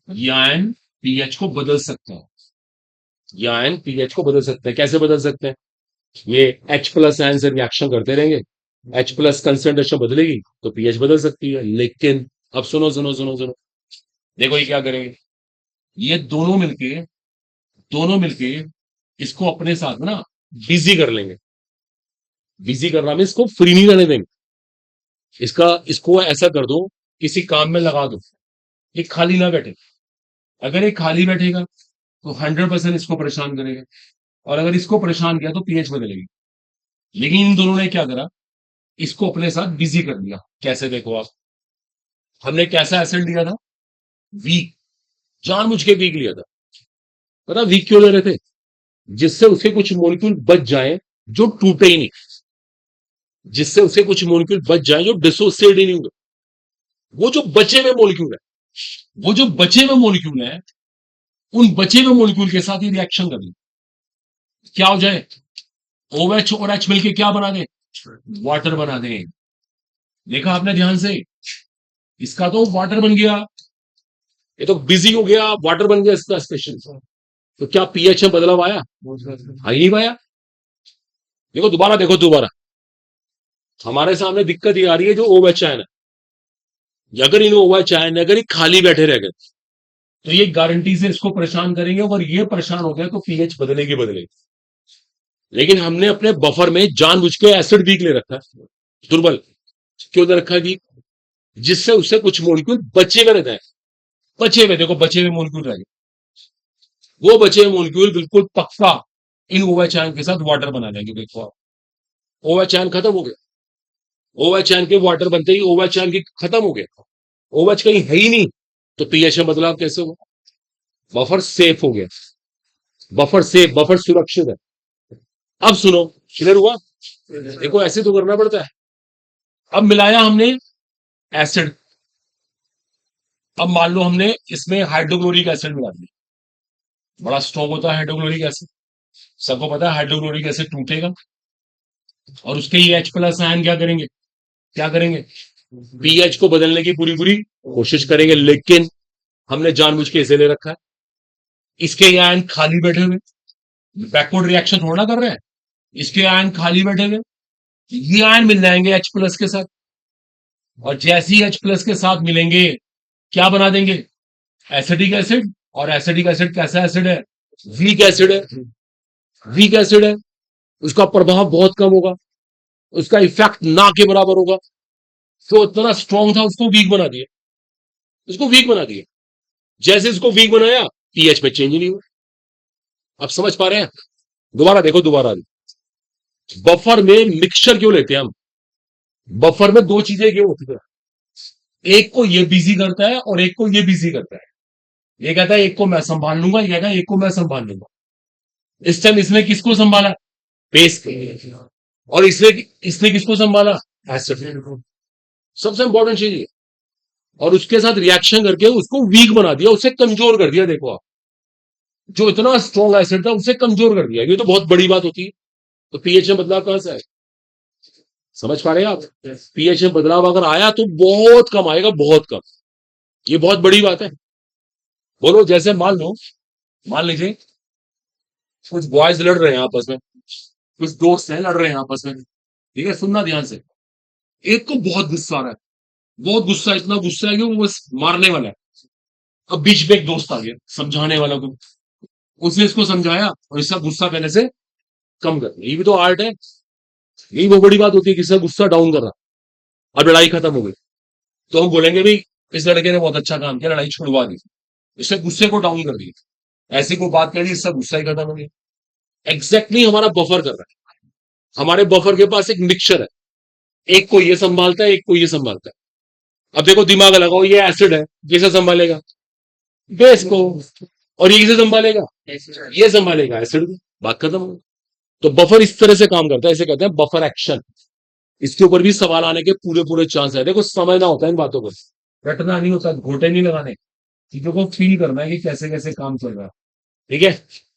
ये आयन पीएच को बदल सकते हैं। ये आयन पीएच को बदल सकते हैं। कैसे बदल सकते हैं? ये H+ आयन से रिएक्शन करते रहेंगे, H+ कंसंट्रेशन बदलेगी तो पीएच बदल सकती है। लेकिन अब सुनो सुनो सुनो सुनो, देखो ये क्या करेंगे, ये दोनों मिलके इसको अपने साथ ना बिजी कर लेंगे। बिजी करना में इसको फ्री नहीं रहने देंगे। इसको ऐसा कर दो, किसी काम में लगा दो, ये खाली ना बैठे। अगर ये खाली बैठेगा तो 100% इसको परेशान करेगा, और अगर इसको परेशान किया तो पीएच बदलेगी। लेकिन इन दोनों ने क्या करा? इसको अपने साथ बिजी कर दिया। कैसे? देखो आप, हमने कैसा एसिड लिया था? वीक, जानबूझ के वीक लिया था। पता वीक क्यों ले रहे थे? जिससे उसके कुछ मॉलिक्यूल बच जाए जो टूटे ही नहीं, जिससे उसके कुछ मॉलिक्यूल बच जाए जो डिसोसिएट ही नहीं हुए। वो जो बचे हुए मॉलिक्यूल है, वो जो बचे हुए मॉलिक्यूल है, उन बचे हुए मॉलिक्यूल के साथ ही रिएक्शन कर ली। क्या हो जाए? OH और H मिलके क्या बना दे? वाटर बना दे। देखा आपने ध्यान से? इसका तो वाटर बन गया, ये तो बिजी हो गया, वाटर बन गया इसका स्पेशल। तो क्या पीएच में बदलाव आया? आ ही नहीं पाया। देखो दोबारा, देखो दोबारा, हमारे सामने दिक्कत ये आ रही है जो OH आयन है। अगर इन OH आयन अगर ये खाली बैठे रह गए तो ये गारंटी से इसको परेशान करेंगे, और ये परेशान हो गया तो पीएच बदलेगी बदलेगी। लेकिन हमने अपने बफर में जानबूझ के एसिड वीक ले रखा है, दुर्बल। क्यों दे रखा है वीक? जिससे उससे कुछ मॉलिक्यूल बचे हुए रहते हैं। बचे हुए, देखो बचे हुए मॉलिक्यूल रह गए, वो बचे हुए मॉलिक्यूल बिल्कुल पक्का इन OH आयन के साथ वाटर बना देंगे। देखो आप, OH आयन खत्म हो गया, OH आयन के वाटर बनते ही OH आयन की खत्म हो गया, OH कहीं है ही नहीं, तो पीएच में बदलाव कैसे होगा? बफर सेफ हो गया, बफर सेफ, बफर सुरक्षित है। अब सुनो, क्लियर हुआ? देखो ऐसे तो करना पड़ता है। अब मिलाया हमने एसिड। अब मान लो हमने इसमें हाइड्रोक्लोरिक एसिड मिला दिया, बड़ा स्ट्रॉन्ग होता है हाइड्रोक्लोरिक एसिड। सबको पता है हाइड्रोक्लोरिक एसिड टूटेगा और उसके ये H प्लस आयन क्या करेंगे, क्या करेंगे, पीएच को बदलने की पूरी पूरी कोशिश करेंगे, लेकिन हमने जानबूझ के इसे ले रखा है। इसके ये आयन खाली बैठे हुए, बैकवर्ड रिएक्शन थोड़ा ना कर रहे हैं, इसके आयन खाली बैठे हुए, ये आयन मिल जाएंगे H प्लस के साथ, और जैसे ही H प्लस के साथ मिलेंगे क्या बना देंगे, एसिडिक एसिड। और एसिडिक एसिड कैसा एसिड है, वीक एसिड है, वीक एसिड है, उसका प्रभाव बहुत कम होगा, उसका इफेक्ट ना के बराबर होगा। तो इतना स्ट्रांग था उसको वीक बना दिया, उसको वीक बना दिया। जैसे इसको वीक बनाया पीएच में चेंज नहीं हुआ। आप समझ पा रहे हैं, दोबारा देखो, दोबारा बफर में मिक्सचर क्यों लेते हैं हम, बफर में दो चीजें क्यों होती है, एक को ये बिजी करता है और एक को ये बिजी करता है। ये कहता है एक को मैं संभाल लूंगा, ये कहता है एक को मैं संभाल लूंगा। इस टाइम इसने किसको संभाला, बेस को, और इसने इसने किसको संभाला, एसिड। सबसे इंपॉर्टेंट चीज ये, और उसके साथ रिएक्शन करके उसको वीक बना दिया, उसे कमजोर कर दिया। देखो आप, जो इतना स्ट्रॉन्ग एसिड था उसे कमजोर कर दिया, ये तो बहुत बड़ी बात होती है। तो पीएच में बदलाव कहां से आए, समझ पा रहे हैं आप, पीएच में बदलाव अगर आया तो बहुत कम आएगा, बहुत कम। ये बहुत बड़ी बात है। बोलो, जैसे मान लो, मान लीजिए कुछ बॉयज लड़ रहे हैं आपस में, कुछ दोस्त हैं लड़ रहे हैं आपस में, ठीक है, सुनना ध्यान से। एक को बहुत गुस्सा आ रहा है, बहुत गुस्सा, इतना गुस्सा है कि वो बस मारने वाला है। अब बीच में एक दोस्त आ गया समझाने वाला को, उसने इसको समझाया और इसका गुस्सा पहले से कम कर दिया। ये भी तो आर्ट है, यही वो बड़ी बात होती है, किसी का गुस्सा डाउन कर रहा। अब लड़ाई खत्म हो गई, तो हम बोलेंगे भी इस लड़के ने बहुत अच्छा काम किया, लड़ाई छुड़वा दी, इसने गुस्से को डाउन कर दिया, ऐसी कोई बात कह दी, इसका गुस्सा ही खत्म हो गया। एग्जैक्टली हमारा बफर कर रहा है, हमारे बफर के पास एक मिक्सचर है, एक को ये संभालता है, एक को ये संभालता है। अब देखो, दिमाग लगाओ, ये एसिड है, किसे संभालेगा, बेस को, और ये किसे संभालेगा, ये संभालेगा एसिड को, बात खत्म हो गई। तो बफर इस तरह से काम करता है, इसे कहते हैं बफर एक्शन। इसके ऊपर भी सवाल आने के पूरे पूरे चांस है। देखो, समझना होता है इन बातों को, रटना नहीं होता, घोटे नहीं लगाने, चीजों को फील करना है कि कैसे कैसे काम चल रहा है। ठीक है,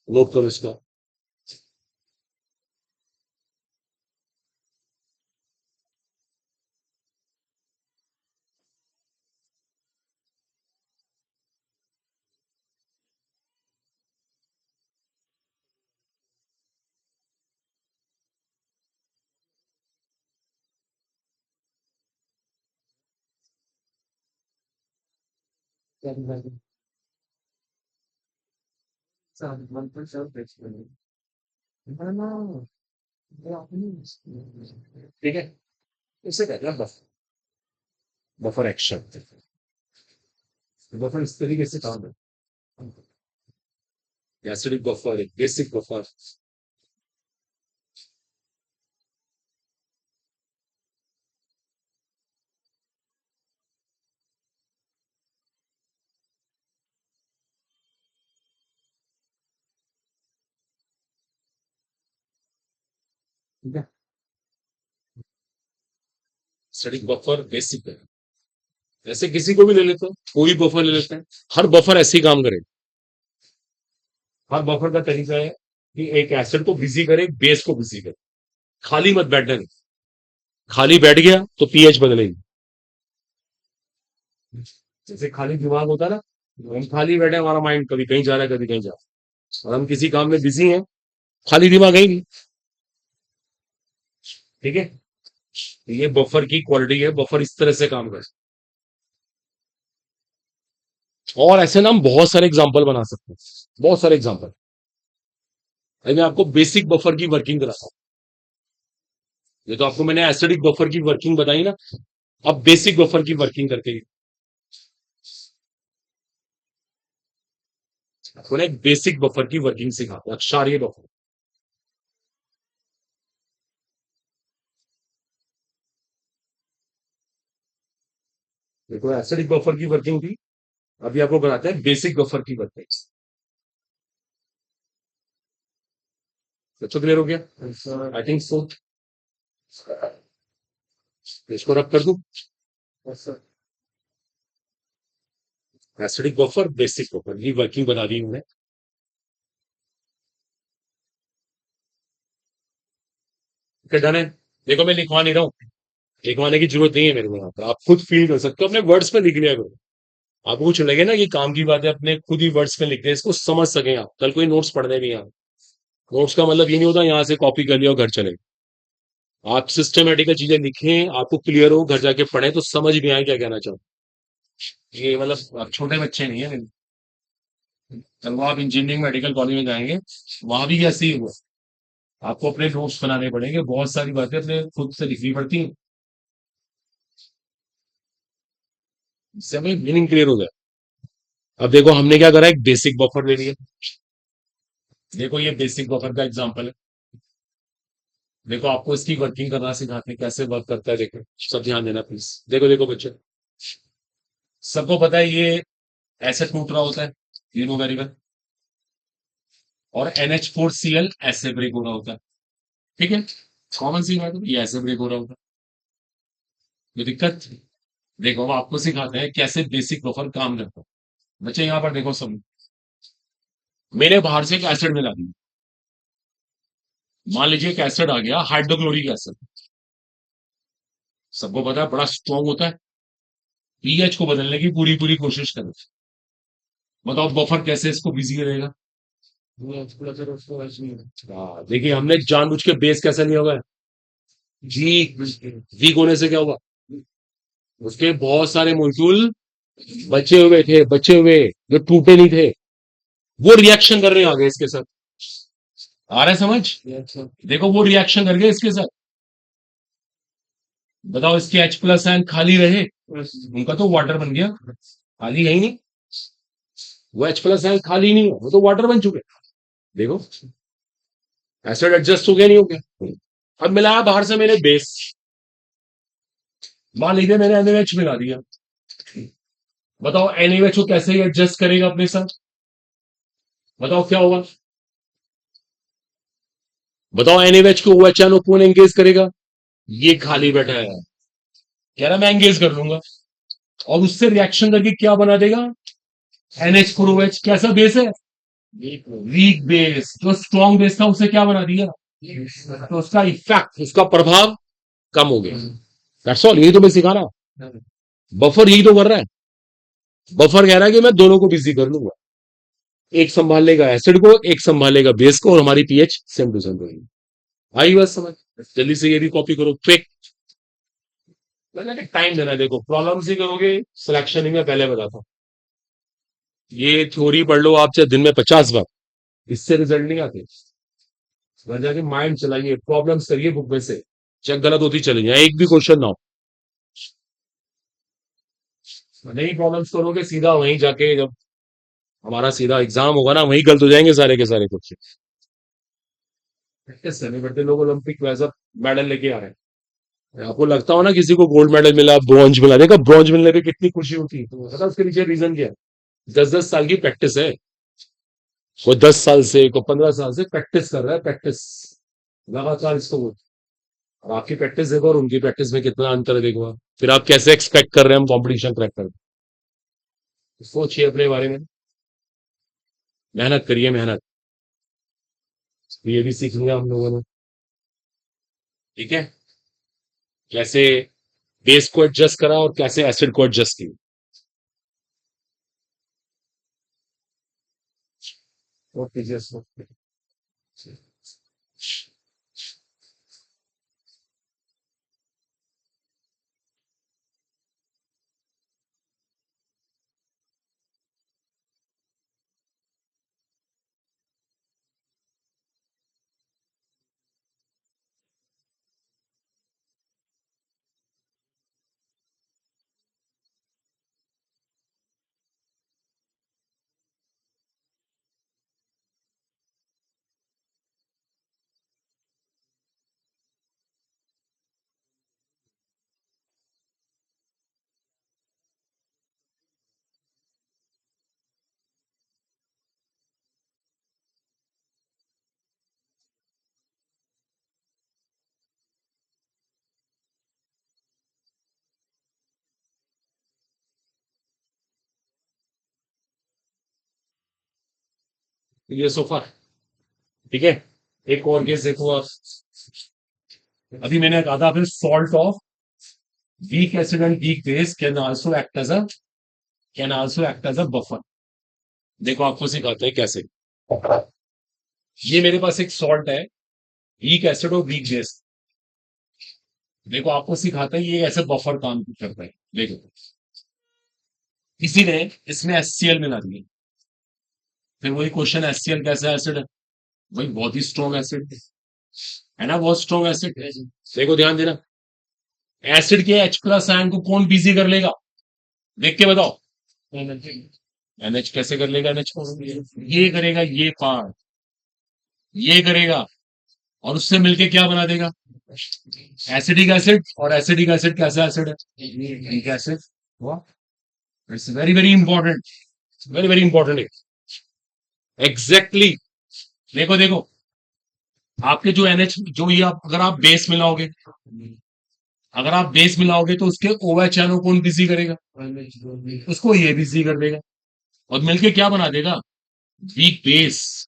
नोट करो इसका। ठीक है, इसे कहते हैं बफर, बफर एक्शन। बफर इस तरीके से काम है, एसिडिक बफर, बेसिक बफर। ठीक है, एसिडिक बफर, बेसिक है। ऐसे किसी को भी ले लेते हैं, कोई बफर ले लेते हैं, हर बफर ऐसे ही काम करेगा। हर बफर का तरीका है कि एक एसिड को बिजी करे, एक बेस को बिजी करे, खाली मत बैठने दे। खाली बैठ गया तो पीएच बदलेगी। जैसे खाली दिमाग होता है ना, हम खाली बैठे, हमारा माइंड कभी कहीं जा रहा है, कभी कहीं जा रहा है, और हम किसी काम में बिजी हैं, खाली दिमाग है ही नहीं। ठीक है, तो ये बफर की क्वालिटी है, बफर इस तरह से काम करता है। और ऐसे ना हम बहुत सारे एग्जांपल बना सकते हैं, बहुत सारे एग्जांपल। मैं आपको बेसिक बफर की वर्किंग कराता हूँ। ये तो आपको मैंने एसिडिक बफर की वर्किंग बताई ना, अब बेसिक बफर की वर्किंग करके आपको ना एक बेसिक बफर की वर्किंग सिखाते हैं, क्षारीय बफर। देखो, एसिडिक बफर की वर्किंग थी, अभी आपको बताते हैं बेसिक बफर की वर्किंग। तो क्लियर हो गया, आई थिंक सो। इसको रब कर दूं, एसिडिक बफर, बेसिक बफर की वर्किंग बना दी हमने। क्या डन है? देखो मैं लिखवा नहीं रहा हूँ, लिखवाने की जरूरत नहीं है मेरे को यहाँ पर, आप खुद फील कर सकते हो, अपने वर्ड्स पे लिख लिया करो। आपको कुछ लगे ना कि काम की बात है, अपने खुद ही वर्ड्स पे लिख दें, इसको समझ सकें आप, कल कोई नोट्स पढ़ने नहीं आए। नोट्स का मतलब ये नहीं होता यहाँ से कॉपी कर लिया और घर चले। आप सिस्टमेटिकल चीजें लिखें, आपको क्लियर हो, घर जाके पढ़ें तो समझ भी आए क्या कहना चाहूँ। ये मतलब आप छोटे बच्चे नहीं है। कल को आप इंजीनियरिंग मेडिकल कॉलेज में जाएंगे, वहां भी ऐसे ही हुआ, आपको अपने नोट्स बनाने पड़ेंगे, बहुत सारी बातें अपने खुद से लिखनी पड़ती हैं, इससे हमें मीनिंग क्लियर हो जाए। अब देखो हमने क्या करा, एक बेसिक बफर ले लिया। देखो ये बेसिक बफर का एग्जांपल है। देखो आपको इसकी वर्किंग करना सिखाते हैं, कैसे वर्क करता है, देखो सब ध्यान देना प्लीज। देखो देखो बच्चे, सबको पता है ये ऐसे टूट रहा होता है, यू नो वेरी वेल, और NH4Cl ऐसे ब्रेक हो रहा होता है, ठीक है, कॉमन सी बात है, ये ऐसे ब्रेक हो रहा होता है, कोई दिक्कत? देखो हम आपको सिखाते हैं कैसे बेसिक बफर काम करता है। बच्चे यहाँ पर देखो सब, मैंने बाहर से एक एसिड मिला दी, मान लीजिए एक एसिड आ गया, हाइड्रोक्लोरिक एसिड, सबको पता है बड़ा स्ट्रॉन्ग होता है, पीएच को बदलने की पूरी पूरी कोशिश करें। बताओ बफर कैसे इसको बिजी रहेगा? हाँ, देखिए हमने जानबूझ के बेस कैसा लिया हुआ है, वीक, वीक होने से क्या होगा, उसके बहुत सारे मॉलिक्यूल बचे हुए जो टूटे नहीं थे, वो रिएक्शन कर रहे हैं आगे इसके साथ। आ रहा है समझ? देखो वो रिएक्शन कर गए इसके साथ। बताओ इसके H+ आयन खाली रहे, उनका तो वाटर बन गया, खाली है ही नहीं, वो H+ आयन खाली नहीं है, वो तो वाटर बन चुके। देखो एसिड एडजस्ट हो गया नहीं हो गया। अब मिलाया बाहर से मैंने बेस, मान लीजिए मैंने NaOH मिला दिया, बताओ NaOH को कैसे एडजस्ट करेगा अपने साथ? बताओ क्या होगा? बताओ NaOH को OH आयन कौन एंगेज करेगा? ये खाली बैठा है, कह रहा मैं एंगेज कर लूंगा, और उससे रिएक्शन करके क्या बना देगा? NH4OH। कैसा बेस है? Weak base. जो स्ट्रॉन्ग बेस था उसे क्या बना दिया? तो उसका इफेक्ट, उसका प्रभाव कम हो गया। दैट्स ऑल, यही तो मैं सिखा रहा हूं। बफर यही तो कर रहा है, बफर कह रहा है कि मैं दोनों को बिजी कर लूंगा, एक संभाल लेगा एसिड को, एक संभाल लेगा बेस को, और हमारी पीएच सेम टू सेम रहेगी। आई बात समझ? जल्दी से ये भी कॉपी करो क्विक, मैंने टाइम देना है। देखो प्रॉब्लम ही करोगे, सिलेक्शन ही मैं पहले बताता हूँ, ये थ्योरी पढ़ लो आप चाहे दिन में 50 बार, इससे रिजल्ट नहीं आते। घर जाके माइंड चलाइए, प्रॉब्लम्स करिए बुक में से, चेक गलत होती चली जाए, एक भी क्वेश्चन ना हो। नहीं प्रॉब्लम्स करोगे सीधा वहीं जाके, जब हमारा सीधा एग्जाम होगा ना, वहीं गलत हो जाएंगे सारे के सारे क्वेश्चन। प्रैक्टिस करनी पड़ती है, लोग ओलंपिक वैसा मेडल लेके आ रहे हैं, आपको लगता हो ना किसी को गोल्ड मेडल मिला, ब्रॉन्ज मिला, देखा ब्रॉन्ज मिलने पे कितनी खुशी होती है, तो पता उसके पीछे रीजन क्या है? 10-10 साल की प्रैक्टिस है। वो 10 साल से, को 15 साल से प्रैक्टिस कर रहा है, प्रैक्टिस लगातार इसको। और आपकी प्रैक्टिस देखो और उनकी प्रैक्टिस में कितना अंतर है देखो आप। फिर आप कैसे एक्सपेक्ट कर रहे हैं हम कंपटीशन क्रैक कर? सोचिए अपने बारे में, मेहनत करिए मेहनत, ये भी सीख लिया हम लोगों ने, ठीक है, कैसे बेस को एडजस्ट करा और कैसे एसिड को एडजस्ट किया। Okay just okay. ये सोफा, ठीक है, एक और केस देखो आप, अभी मैंने कहा था फिर salt of weak acid and weak base can also act as a buffer. देखो आपको सिखाते हैं कैसे। ये मेरे पास एक सॉल्ट है, वीक एसिड और वीक बेस। देखो आपको सिखाते हैं ये ऐसे बफर काम करता है। देखो किसी ने इसमें HCl मिला दिया, फिर वही क्वेश्चन HCl कैसा एसिड है? वही बहुत ही स्ट्रॉन्ग एसिड है ना, बहुत स्ट्रॉन्ग एसिड। देखो ध्यान देना, एसिड के H+ आयन को कौन बिजी कर लेगा? देख के बताओ। NH कैसे कर लेगा? NH को ये करेगा, ये पार्ट ये करेगा, और उससे मिलके क्या बना देगा? Acidic acid. और एसिडिक एसिड कैसा एसिड है? Weak acid. It's very very important, very very important. Exactly. देखो देखो, आपके जो NH, जो ये अगर आप बेस मिलाओगे, अगर आप बेस मिलाओगे तो उसके OH को कौन बिजी करेगा? उसको ये बिजी कर देगा, और मिलके क्या बना देगा? Weak base.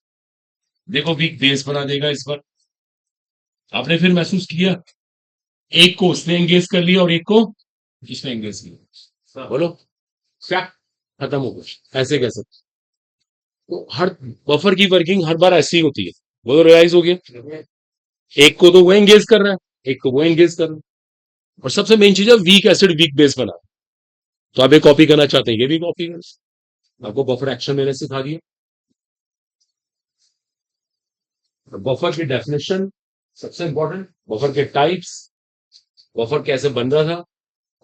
देखो वीक बेस बना देगा इस पर। आपने फिर महसूस किया, एक को उसने एंगेज कर लिया और एक को इसने एंगेज किया। बोलो क्या खत्म हो गया? ऐसे कैसे? तो हर बफर की वर्किंग हर बार ऐसी ही होती है। वो तो रियलाइज हो गया, एक को तो वो एंगेज कर रहा है, एक को वो एंगेज कर रहा है। और सबसे मेन चीज है वीक एसिड वीक बेस बना। तो आप ये कॉपी करना चाहते हैं, ये भी कॉपी कर। आपको बफर एक्शन मैंने सिखा दिया, बफर की डेफिनेशन सबसे इंपॉर्टेंट, बफर के टाइप्स, बफर कैसे बन रहा था,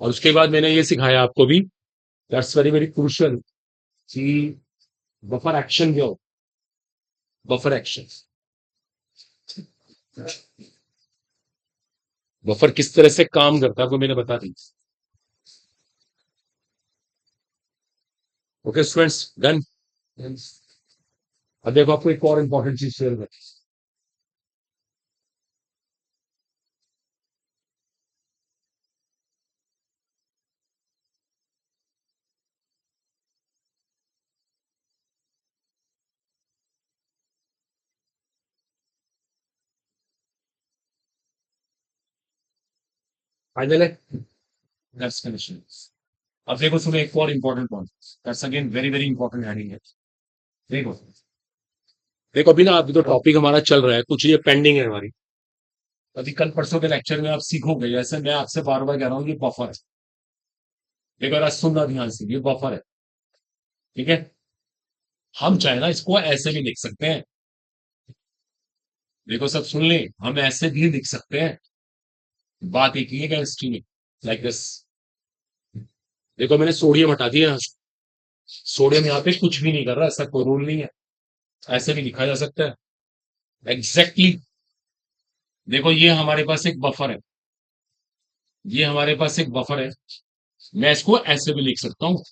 और उसके बाद मैंने ये सिखाया आपको भी, दैट्स वेरी वेरी क्रूशियल, कि बफर एक्शन क्या हो, बफर एक्शन, बफर किस तरह से काम करता है वो मैंने बता दी। Okay students, done. अब देखो आपको एक और इंपॉर्टेंट चीज शेयर कर। फाइनल है, दैट्स फिनिशिंग। अब देखो सुनो एक और important point, that's again very very important heading है। देखो देखो अभी ना, अभी तो टॉपिक हमारा चल रहा है, कुछ ये पेंडिंग है हमारी। अभी कल परसों के लेक्चर में आप सीखोगे, जैसे मैं आपसे बार बार कह रहा हूँ, ये बफर है। देखो जरा सुनना ध्यान से, ये बफर है, ठीक है? हम चाहे ना इसको ऐसे भी लिख सकते हैं। देखो सब सुन ले, हम ऐसे भी लिख सकते हैं। बात एक ही है केमिस्ट्री में, लाइक दिस। देखो मैंने सोडियम हटा दिया यहाँ से। सोडियम यहाँ पे कुछ भी नहीं कर रहा, ऐसा कोई रूल नहीं है, ऐसे भी लिखा जा सकता है। Exactly exactly। देखो ये हमारे पास एक बफर है, ये हमारे पास एक बफर है, मैं इसको ऐसे भी लिख सकता हूँ।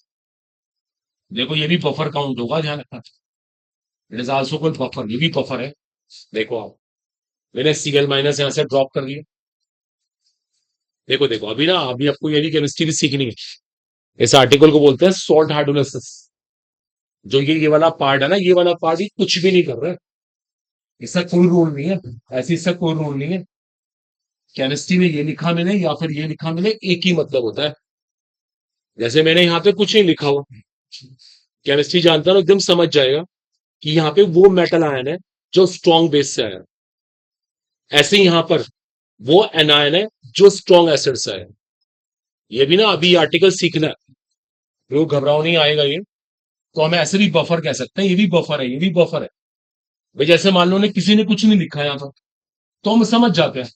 देखो ये भी बफर काउंट होगा, ध्यान रखना। It is also called buffer, ये भी बफर है। देखो आप, मैंने Cl- यहां से ड्रॉप कर दिया। देखो देखो अभी ना, अभी आपको ये भी केमिस्ट्री भी सीखनी है। इस आर्टिकल को बोलते हैं सॉल्ट हाइड्रोलिसिस। जो ये वाला पार्ट है ना, ये वाला पार्ट ही कुछ भी नहीं कर रहा है, इसका कोई रोल नहीं है, ऐसी इसका कोई रोल नहीं है। केमिस्ट्री में ये लिखा मिले या फिर ये लिखा मिले, एक ही मतलब होता है। जैसे मैंने यहाँ पे कुछ नहीं लिखा हुआ, केमिस्ट्री जानता है एकदम समझ जाएगा कि यहाँ पे वो मेटल आयन है जो स्ट्रॉन्ग बेस से आया, ऐसे ही यहाँ पर वो एनायन है जो स्ट्रॉन्ग एसिड से आया। ये भी ना अभी आर्टिकल सीखना है, लोग घबराओ नहीं, आएगा ये। तो हम ऐसे भी बफर कह सकते हैं, ये भी बफर है, ये भी बफर है। भाई जैसे मान लो ने किसी ने कुछ नहीं लिखा यहाँ पर, तो हम समझ जाते हैं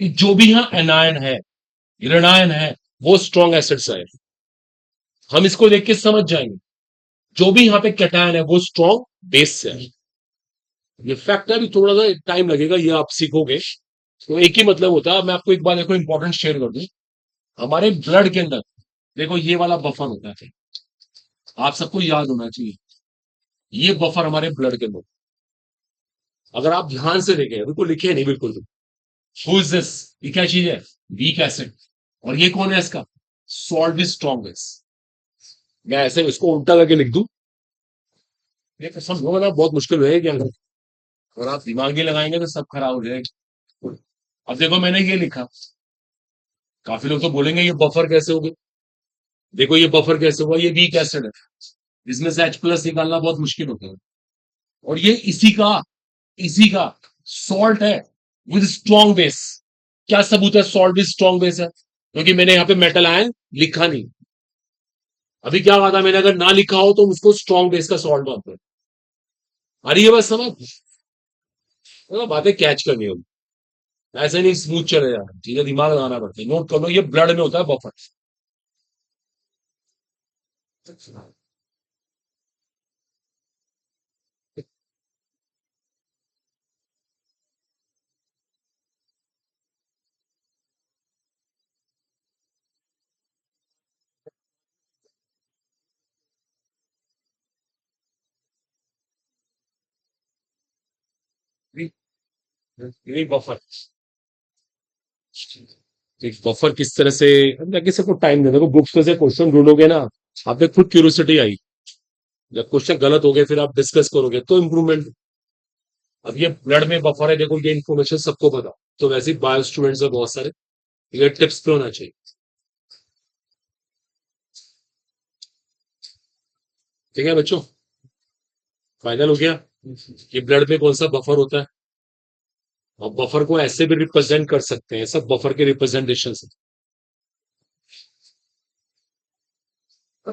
कि जो भी यहाँ एनायन है, ऋणायन है, वो स्ट्रॉन्ग एसिड से है। हम इसको देख के समझ जाएंगे, जो भी यहाँ पे कैटायन है वो स्ट्रॉन्ग बेस से है। ये फैक्ट है, अभी थोड़ा सा टाइम लगेगा, ये आप सीखोगे। तो एक ही मतलब होता है। मैं आपको एक बार देखो इंपॉर्टेंट शेयर कर दूं, हमारे ब्लड के अंदर देखो ये वाला बफर होता है, आप सबको याद होना चाहिए। ये बफर हमारे ब्लड के अंदर, अगर आप ध्यान से देखें, बिल्कुल लिखे नहीं बिल्कुल भी। Who is this? ये क्या चीज है? Weak acid. और ये कौन है इसका? Salt is strongest. मैं ऐसे इसको उल्टा करके लिख दूं, ये तो समझो ना बहुत मुश्किल है क्या? अगर आप दिमाग नहीं लगाएंगे तो सब खराब हो जाएगा। अब देखो मैंने ये लिखा, काफी लोग तो बोलेंगे ये बफर कैसे हो गए, देखो ये बफर कैसे हुआ, ये वीक एसिड है, इसमें से H प्लस निकालना बहुत मुश्किल होता है, और ये इसी का सॉल्ट है विद स्ट्रॉन्ग बेस। क्या सबूत है सॉल्ट विद स्ट्रॉन्ग बेस है? क्योंकि मैंने यहाँ पे मेटल आयन लिखा नहीं। अभी क्या कहा था मैंने, अगर ना लिखा हो तो उसको स्ट्रॉन्ग बेस का सॉल्ट मानते हैं। आ रही है बस समझ? तो बातें कैच करनी होगी, ऐसे नहीं स्मूथ चले जाना, चीजें दिमाग लगाना पड़ता है। नोट कर लो, ये ब्लड में होता है बफर। ये बफर, एक बफर किस तरह से, मैं किसी को टाइम दे, देखो बुक्स में से क्वेश्चन ढूंढोगे ना, आप पे खुद क्यूरियोसिटी आई, जब क्वेश्चन गलत हो गए फिर आप डिस्कस करोगे तो इंप्रूवमेंट। अब ये ब्लड में बफर है, देखो ये इन्फॉर्मेशन सबको पता, तो वैसे ही बायो स्टूडेंट्स है बहुत सारे, ये टिप्स पे होना चाहिए। ठीक है बच्चों, फाइनल हो गया, ये ब्लड में कौन सा बफर होता है, और बफर को ऐसे भी रिप्रेजेंट कर सकते हैं, सब बफर के रिप्रेजेंटेशन से।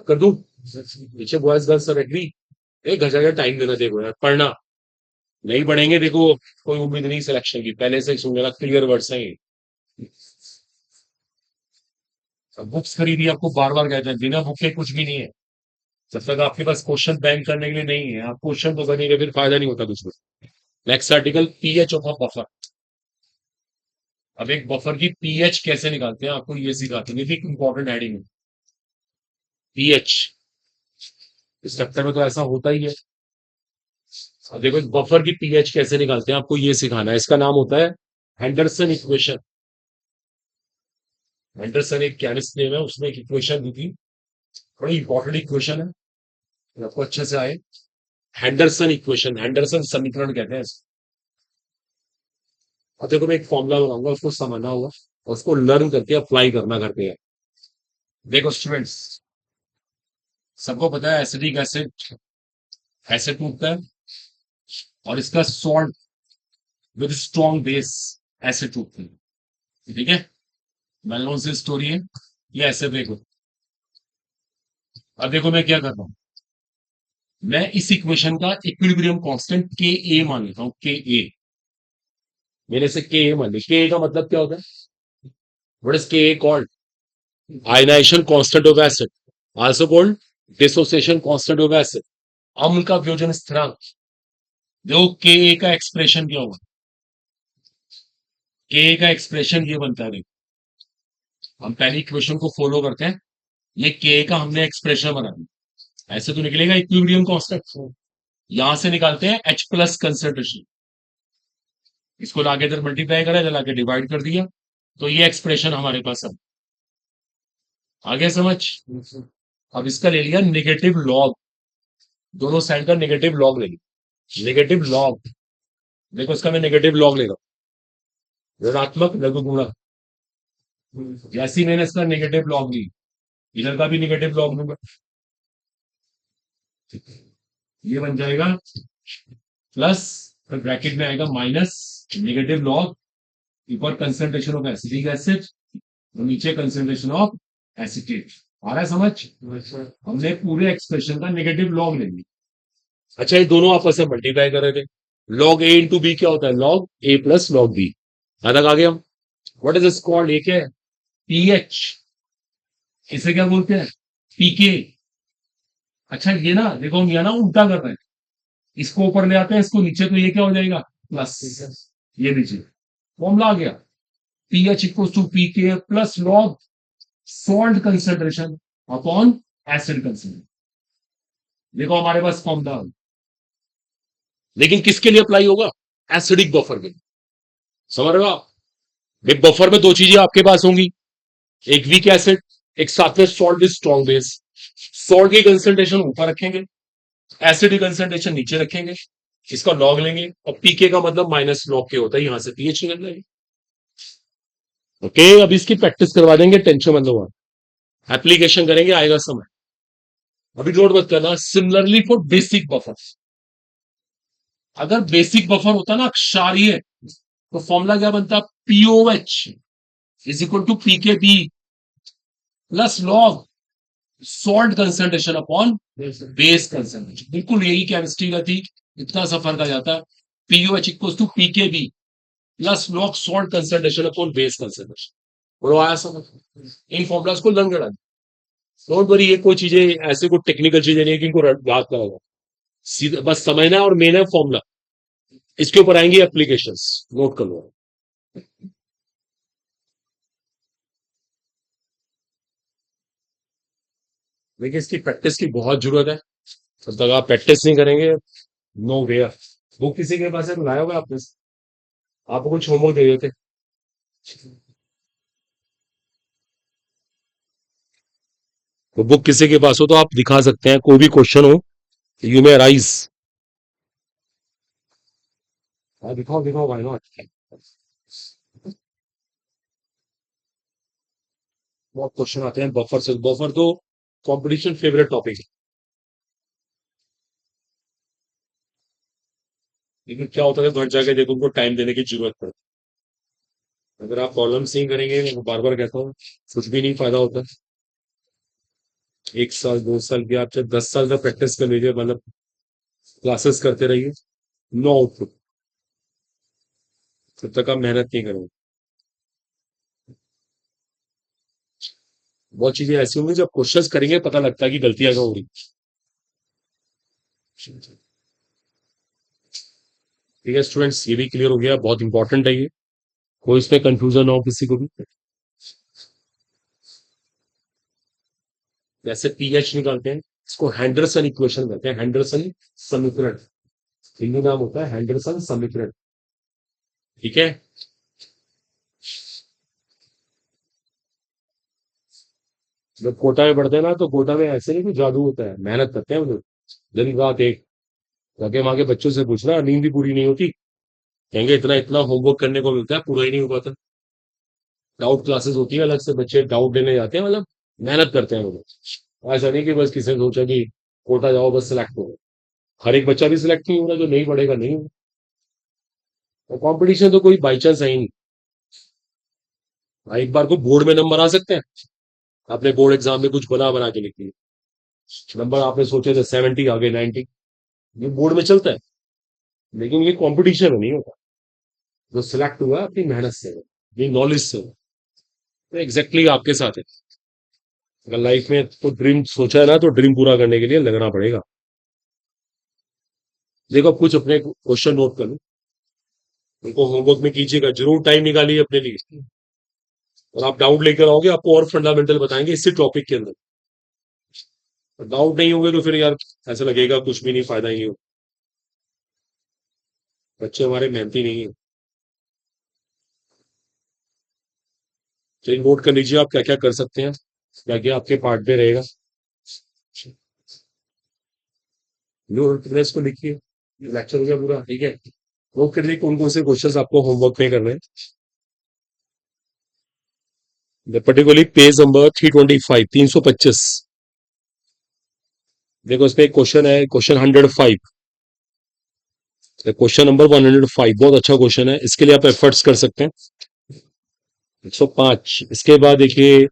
कर दूं पीछे, बॉयज गर्ल्स सब एग्री? एक घंटा का टाइम देना, देखो यार पढ़ना, नहीं पढ़ेंगे देखो कोई उम्मीद नहीं सिलेक्शन की, पहले से ही सुन लेना, क्लियर वर्ड्स हैं ये। बुक्स खरीदी, आपको बार बार कहते हैं बिना बुक के कुछ भी नहीं है, जब तक आपके पास क्वेश्चन बैंक करने के लिए नहीं है, आप क्वेश्चन तो बनेंगे फिर फायदा नहीं होता कुछ भी। Next article, pH of a buffer. अब एक बफर की पीएच कैसे निकालते हैं आपको ये सिखाते हैं, ये इंपॉर्टेंट हेडिंग है, पीएच। स्ट्रक्चर में तो ऐसा होता ही है। अब देखो एक बफर की पीएच कैसे निकालते हैं आपको ये सिखाना है, इसका नाम होता है हेंडरसन इक्वेशन। हेंडरसन एक केमिस्ट नेम है, उसने एक इक्वेशन दी थी, बड़ी इंपॉर्टेंट इक्वेशन है, तो आपको अच्छे से आए। हेंडरसन इक्वेशन, हेंडरसन समीकरण कहते हैं इसको। अब देखो मैं एक फॉर्मूला बनाऊंगा, उसको समझना होगा और उसको लर्न करके अप्लाई करना घर पे है। देखो स्टूडेंट्स, सबको पता है एसिडिक एसिड एसिड टूटता है, और इसका salt with strong base acid टूटता है। ठीक है, वेल नोन सी स्टोरी है ये, ऐसे देखो। अब देखो मैं क्या कर रहा हूं, मैं इस इक्वेशन का इक्विलिब्रियम कांस्टेंट के ए मान लेता हूं, के ए, मेरे से के ए मान ली। के ए का मतलब क्या होता है, what is K a called? Ionization constant of acid, also called dissociation constant of acid, अम्ल का वियोजन स्थिरांक। देखो के ए का एक्सप्रेशन क्या होगा, के ए का एक्सप्रेशन ये बनता है, देखो हम पहली इक्वेशन को फॉलो करते हैं, ये के ए का हमने एक्सप्रेशन बना दिया, ऐसे तो निकलेगा इक्विलिब्रियम कांस्टेंट। यहां से निकालते हैं H प्लस कंसंट्रेशन, इसको लाके इधर मल्टीप्लाई करा, इधर लाके डिवाइड कर दिया, तो ये एक्सप्रेशन हमारे पास अब आगे समझ। अब इसका ले लिया नेगेटिव लॉग, दोनों साइड का नेगेटिव लॉग ले लिया, नेगेटिव लॉग। देखो इसका मैं नेगेटिव लॉग ले रहा हूं, ऋणात्मक लघु गुणक। जैसे ही मैंने इसका नेगेटिव लॉग ली, इधर का भी नेगेटिव लॉग लूंगा, ये बन जाएगा प्लस, फिर ब्रैकेट में आएगा माइनस नेगेटिव लॉग, ऊपर कंसेंट्रेशन ऑफ एसिटिक एसिड, नीचे कंसेंट्रेशन ऑफ एसिटेट। आ रहा है समझ? हमने पूरे एक्सप्रेशन का नेगेटिव लॉग ले लिया। अच्छा ये दोनों आपस में मल्टीप्लाई कर रहे थे, लॉग ए इंटू बी क्या होता है, लॉग ए प्लस लॉग बी। यहां तक आ गए हम। व्हाट इज दिस कॉल्ड, ये क्या है, पीएच, इसे क्या बोलते हैं, पीके। अच्छा ये ना देखो हम यहाँ ना उल्टा कर रहे हैं, इसको ऊपर ले आते हैं, इसको नीचे, तो ये क्या हो जाएगा प्लस, ये नीचे फॉर्मूला आ गया, pH equal to pK plus log salt concentration upon acid concentration. देखो हमारे पास फॉर्मूला, लेकिन किसके लिए अप्लाई होगा, एसिडिक बफर के। समझ रहे हो आप, एक बफर में दो चीजें आपके पास होंगी, एक वीक एसिड, एक साथ में salt with strong base. Salt की कंसेंट्रेशन ऊपर रखेंगे, एसिड की कंसेंट्रेशन नीचे रखेंगे, इसका लॉग लेंगे, और पीके का मतलब माइनस लॉग के होता है, यहां से पीएच निकल जाएगी। ओके, अब इसकी प्रैक्टिस करवा देंगे, टेंशन मत लो। एप्लीकेशन करेंगे, आएगा समय, अभी नोट मत करना। सिमिलरली फॉर बेसिक बफर, अगर बेसिक बफर होता ना क्षारीय, तो फॉर्मूला क्या बनता? POH is equal to p K b plus log salt concentration upon base concentration. बिल्कुल यही केमिस्ट्री का थी, इतना सा फर्क आ जाता है। POH equal to p K b plus log salt concentration upon base concentration. बोलो आया समझ? इन फॉर्मुलाज को लर्न करा। डोंट वरी, ये कोई चीजें ऐसे कोई टेक्निकल चीजें नहीं है कि इनको याद करा, सीधा बस समझना है और मेन है फॉर्मूला। इसके ऊपर आएंगी एप्लीकेशंस, नोट कर लो। देखिए, इसकी प्रैक्टिस की बहुत जरूरत है। जब तक आप प्रैक्टिस नहीं करेंगे, नो वे। बुक किसी के पास है, लाया होगा आपने? आपको कुछ होमवर्क दे देते। तो बुक किसी के पास हो तो आप दिखा सकते हैं, कोई भी क्वेश्चन हो, यू मे राइज। हाँ दिखाओ दिखाओ, भाई नॉट। बहुत क्वेश्चन आते हैं बफर से। बफर तो कंपटीशन फेवरेट टॉपिक है। लेकिन क्या होता है, घर जाके देखो उनको टाइम देने की जरूरत पड़ती है। अगर आप प्रॉब्लम नहीं करेंगे, मैं बार बार कहता हूँ, कुछ भी नहीं फायदा होता। 1 साल 2 साल की, आप चाहे 10 साल तक प्रैक्टिस कर लीजिए, मतलब क्लासेस करते रहिए, नो आउटपुट जब तक आप मेहनत नहीं करोगे। बहुत चीजें ऐसी होंगी जब क्वेश्चंस करेंगे पता लगता है कि गलतियां कहाँ हो रही। ठीक है स्टूडेंट्स, ये भी क्लियर हो गया, बहुत इंपॉर्टेंट है ये, कोई इसमें कंफ्यूजन ना हो किसी को भी। जैसे पीएच निकालते हैं, इसको हैंडरसन इक्वेशन कहते हैं, हैंडरसन समीकरण। हिंदी नाम होता है हैंडरसन समीकरण। ठीक है, जब कोटा में पढ़ते हैं ना, तो कोटा में ऐसे नहीं कोई जादू होता है, मेहनत करते हैं वो लोग, दिन रात एक। जाके वहां के बच्चों से पूछना, नींद भी पूरी नहीं होती, कहेंगे इतना इतना होमवर्क करने को मिलता है, पूरा ही नहीं हो पाता। डाउट क्लासेस होती है अलग से, बच्चे डाउट लेने जाते हैं, मतलब मेहनत करते हैं वो लोग। ऐसा नहीं कि बस किसी ने सोचा कि कोटा जाओ बस सिलेक्ट हो। हर एक बच्चा भी सिलेक्ट नहीं हो रहा, जो नहीं पढ़ेगा नहीं होगा। और कंपटीशन तो कोई बाई चांस है ही नहीं। एक बार को बोर्ड में नंबर आ सकते हैं, आपने बोर्ड एग्जाम में कुछ बना बना के लिख लिया, नंबर आपने सोचे थे 70, आ गए 90। ये बोर्ड में चलता है, लेकिन ये कंपटीशन में नहीं होता। जो सिलेक्ट हुआ है, अपनी मेहनत से हो, ये नॉलेज से हो। तो एग्जैक्टली आपके साथ है। अगर लाइफ में कोई ड्रीम सोचा है ना, तो ड्रीम पूरा करने के लिए लगना पड़ेगा। देखो, अब कुछ अपने क्वेश्चन नोट कर लो, उनको होमवर्क में कीजिएगा, जरूर टाइम निकालिए अपने लिए। और आप डाउट लेकर आओगे, आपको और फंडामेंटल बताएंगे इसी टॉपिक के अंदर। डाउट नहीं होंगे तो फिर यार ऐसा लगेगा कुछ भी नहीं, फायदा ही नहीं हो। बच्चे हमारे मेहनती नहीं है। चलिए नोट कर लीजिए आप क्या क्या कर सकते हैं, क्या क्या आपके पार्ट में रहेगा। इसको लिखिए, लेक्चर हो गया पूरा। ठीक है, नोट कर लीजिए कौन कौन से क्वेश्चन आपको होमवर्क में करने हैं। Particularly page number 325, 325। देखो इसमें एक क्वेश्चन है, क्वेश्चन 105, क्वेश्चन नंबर 105, बहुत अच्छा क्वेश्चन है, इसके लिए आप एफर्ट्स कर सकते हैं। 105, इसके बाद देखिए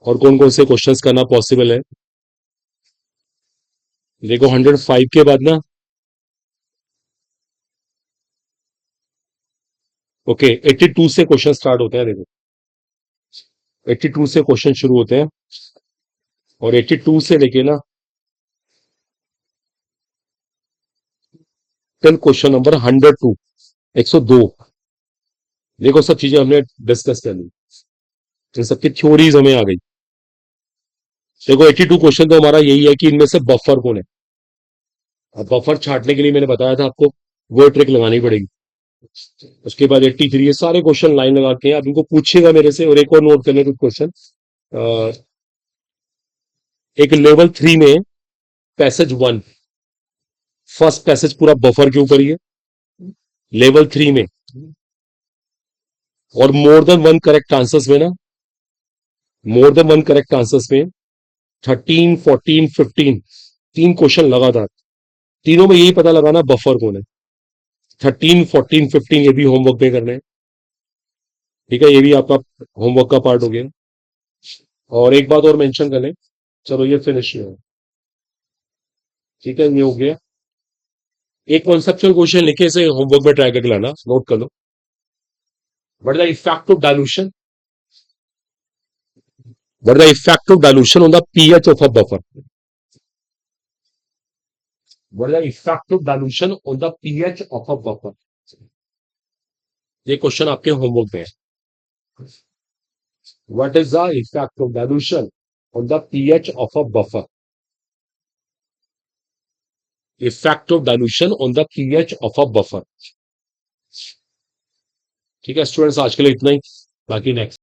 और कौन कौन से क्वेश्चंस करना पॉसिबल है। देखो 105 के बाद ना, ओके 82 से क्वेश्चन स्टार्ट होते हैं। देखो 82 से क्वेश्चन शुरू होते हैं, और 82 से लेके ना टिल क्वेश्चन नंबर 102, 102। देखो सब चीजें हमने डिस्कस कर ली, इन सबकी थ्योरीज हमें आ गई। देखो 82 क्वेश्चन तो हमारा यही है कि इनमें से बफर कौन है। अब बफर छांटने के लिए मैंने बताया था आपको, वो ट्रिक लगानी पड़ेगी। उसके बाद 83, ये सारे क्वेश्चन लाइन लगा के आप इनको पूछिएगा मेरे से। और एक और नोट करने कुछ क्वेश्चन, एक लेवल 3 में पैसेज 1, फर्स्ट पैसेज पूरा बफर के ऊपर ही है। लेवल 3 में और more than one correct answers में ना, more than one correct answers में 13, 14, 15 तीन क्वेश्चन लगातार, तीनों में यही पता लगाना बफर कौन है। 13, 14, 15 ये भी होमवर्क में करना है। ठीक है, ये भी आपका होमवर्क का पार्ट हो गया। और एक बात और मेंशन कर लें, चलो ये फिनिश है। ठीक है, ये हो गया। एक कॉन्सेप्चुअल क्वेश्चन लिखे, इसे होमवर्क में ट्राई करके लाना, नोट कर लो। What is the effect of dilution? What is the effect of dilution on the pH of a buffer? What is the effect of dilution on the pH of a buffer? ये question आपके homework में है। What is the effect of dilution on the pH of a buffer? Effect of dilution on the pH of a buffer. ठीक है students, आज के लिए इतना ही, बाकी नेक्स्ट